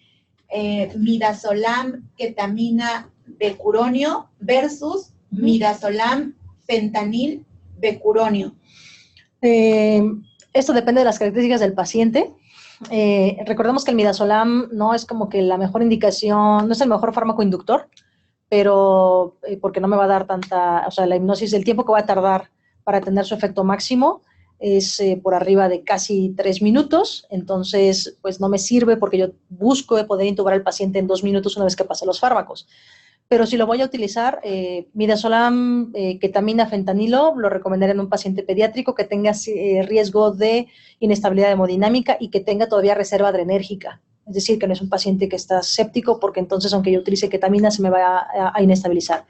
Midazolam, ketamina, becuronio versus midazolam, fentanil, becuronio. Esto depende de las características del paciente. Recordemos que el midazolam no es como que la mejor indicación, no es el mejor fármaco inductor, pero porque no me va a dar tanta, o sea, la hipnosis, el tiempo que va a tardar para tener su efecto máximo es por arriba de casi 3 minutos, entonces pues no me sirve, porque yo busco poder intubar al paciente en 2 minutos una vez que pase los fármacos. Pero si lo voy a utilizar, midazolam, ketamina, fentanilo, lo recomendaré en un paciente pediátrico que tenga riesgo de inestabilidad hemodinámica y que tenga todavía reserva adrenérgica. Es decir, que no es un paciente que está séptico, porque entonces, aunque yo utilice ketamina, se me va a inestabilizar.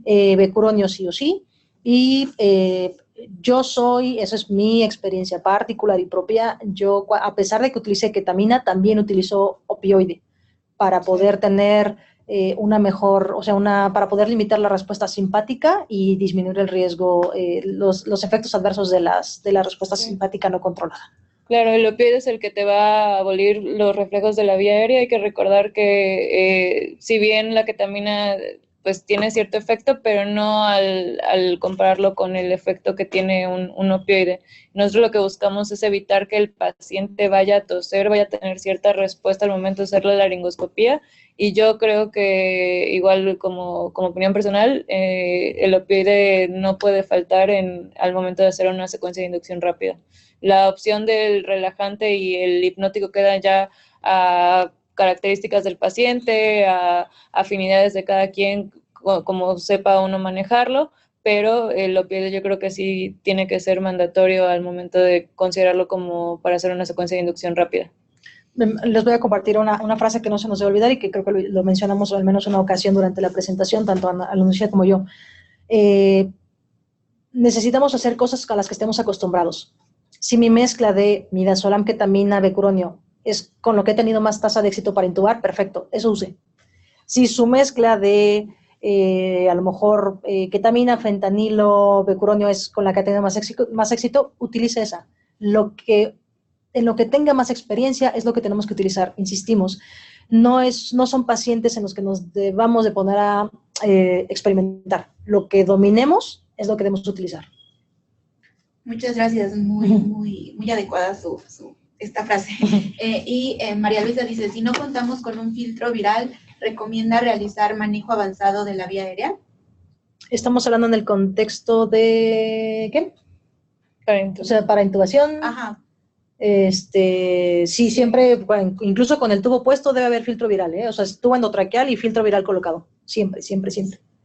Becuronio sí o sí. Y esa es mi experiencia particular y propia, yo, a pesar de que utilicé ketamina, también utilizo opioide para poder tener una mejor, o sea, para poder limitar la respuesta simpática y disminuir el riesgo, los efectos adversos de la respuesta simpática no controlada. Claro, el opioide es el que te va a abolir los reflejos de la vía aérea. Hay que recordar que si bien la ketamina pues tiene cierto efecto, pero no al compararlo con el efecto que tiene un opioide. Nosotros lo que buscamos es evitar que el paciente vaya a toser, vaya a tener cierta respuesta al momento de hacer la laringoscopía, y yo creo que igual como opinión personal, el opioide no puede faltar al momento de hacer una secuencia de inducción rápida. La opción del relajante y el hipnótico quedan ya a características del paciente, a afinidades de cada quien, como sepa uno manejarlo, pero el opioide yo creo que sí tiene que ser mandatorio al momento de considerarlo como para hacer una secuencia de inducción rápida. Les voy a compartir una frase que no se nos debe olvidar, y que creo que lo mencionamos al menos una ocasión durante la presentación, tanto Anuncia como yo. Necesitamos hacer cosas a las que estemos acostumbrados. Si mi mezcla de midazolam, ketamina, becuronio es con lo que he tenido más tasa de éxito para intubar, perfecto, eso use. Si su mezcla de a lo mejor ketamina, fentanilo, becuronio es con la que ha tenido más éxito, utilice esa. En lo que tenga más experiencia es lo que tenemos que utilizar, insistimos. No son pacientes en los que nos debamos de poner a experimentar. Lo que dominemos es lo que debemos utilizar. Muchas gracias, muy adecuada esta frase. Y María Luisa dice, si no contamos con un filtro viral, ¿recomienda realizar manejo avanzado de la vía aérea? Estamos hablando en el contexto de, ¿qué? O sea, para intubación. Ajá. Sí, siempre, bueno, incluso con el tubo puesto debe haber filtro viral, o sea, tubo endotraqueal y filtro viral colocado, siempre.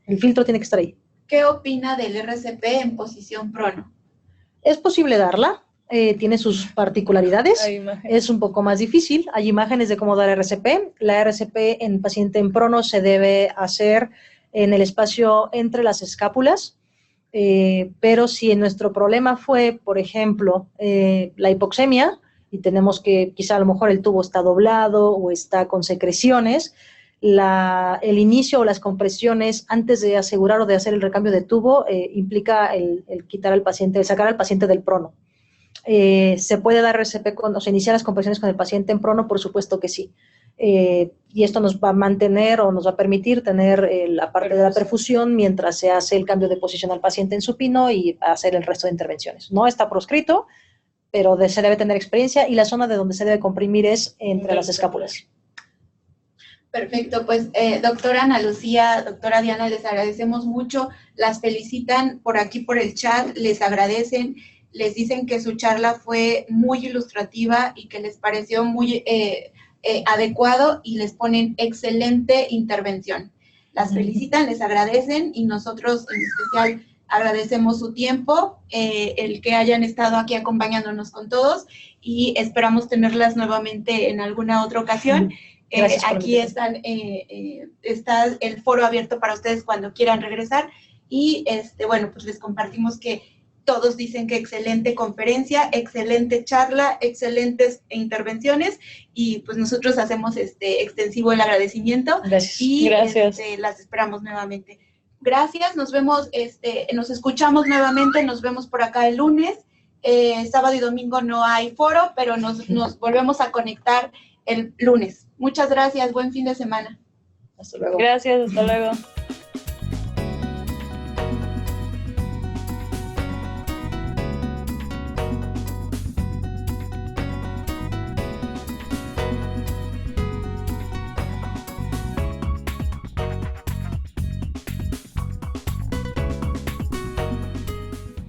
El filtro tiene que estar ahí. ¿Qué opina del RCP en posición prono? Es posible darla, tiene sus particularidades, es un poco más difícil, hay imágenes de cómo dar RCP. La RCP en paciente en prono se debe hacer en el espacio entre las escápulas, pero si nuestro problema fue, por ejemplo, la hipoxemia, y tenemos que, quizá a lo mejor el tubo está doblado o está con secreciones, el inicio o las compresiones antes de asegurar o de hacer el recambio de tubo implica el quitar al paciente, el sacar al paciente del prono. ¿Se puede dar RCP o sea, iniciar las compresiones con el paciente en prono? Por supuesto que sí. Y esto nos va a mantener o nos va a permitir tener la parte de la perfusión mientras se hace el cambio de posición al paciente en supino y hacer el resto de intervenciones. No está proscrito, pero se debe tener experiencia y la zona de donde se debe comprimir es entre las escápulas. Perfecto, pues doctora Ana Lucía, doctora Diana, les agradecemos mucho, las felicitan por aquí por el chat, les agradecen, les dicen que su charla fue muy ilustrativa y que les pareció muy adecuado y les ponen excelente intervención. Las felicitan, les agradecen y nosotros en especial agradecemos su tiempo, el que hayan estado aquí acompañándonos con todos y esperamos tenerlas nuevamente en alguna otra ocasión. Aquí está el foro abierto para ustedes cuando quieran regresar y bueno, pues les compartimos que todos dicen que excelente conferencia, excelente charla, excelentes intervenciones y pues nosotros hacemos extensivo el agradecimiento. Gracias. Y Gracias. Las esperamos nuevamente. Gracias, nos vemos, nos escuchamos nuevamente, nos vemos por acá el lunes. Sábado y domingo no hay foro, pero nos volvemos a conectar el lunes. Muchas gracias, buen fin de semana. Hasta luego. Gracias, hasta luego.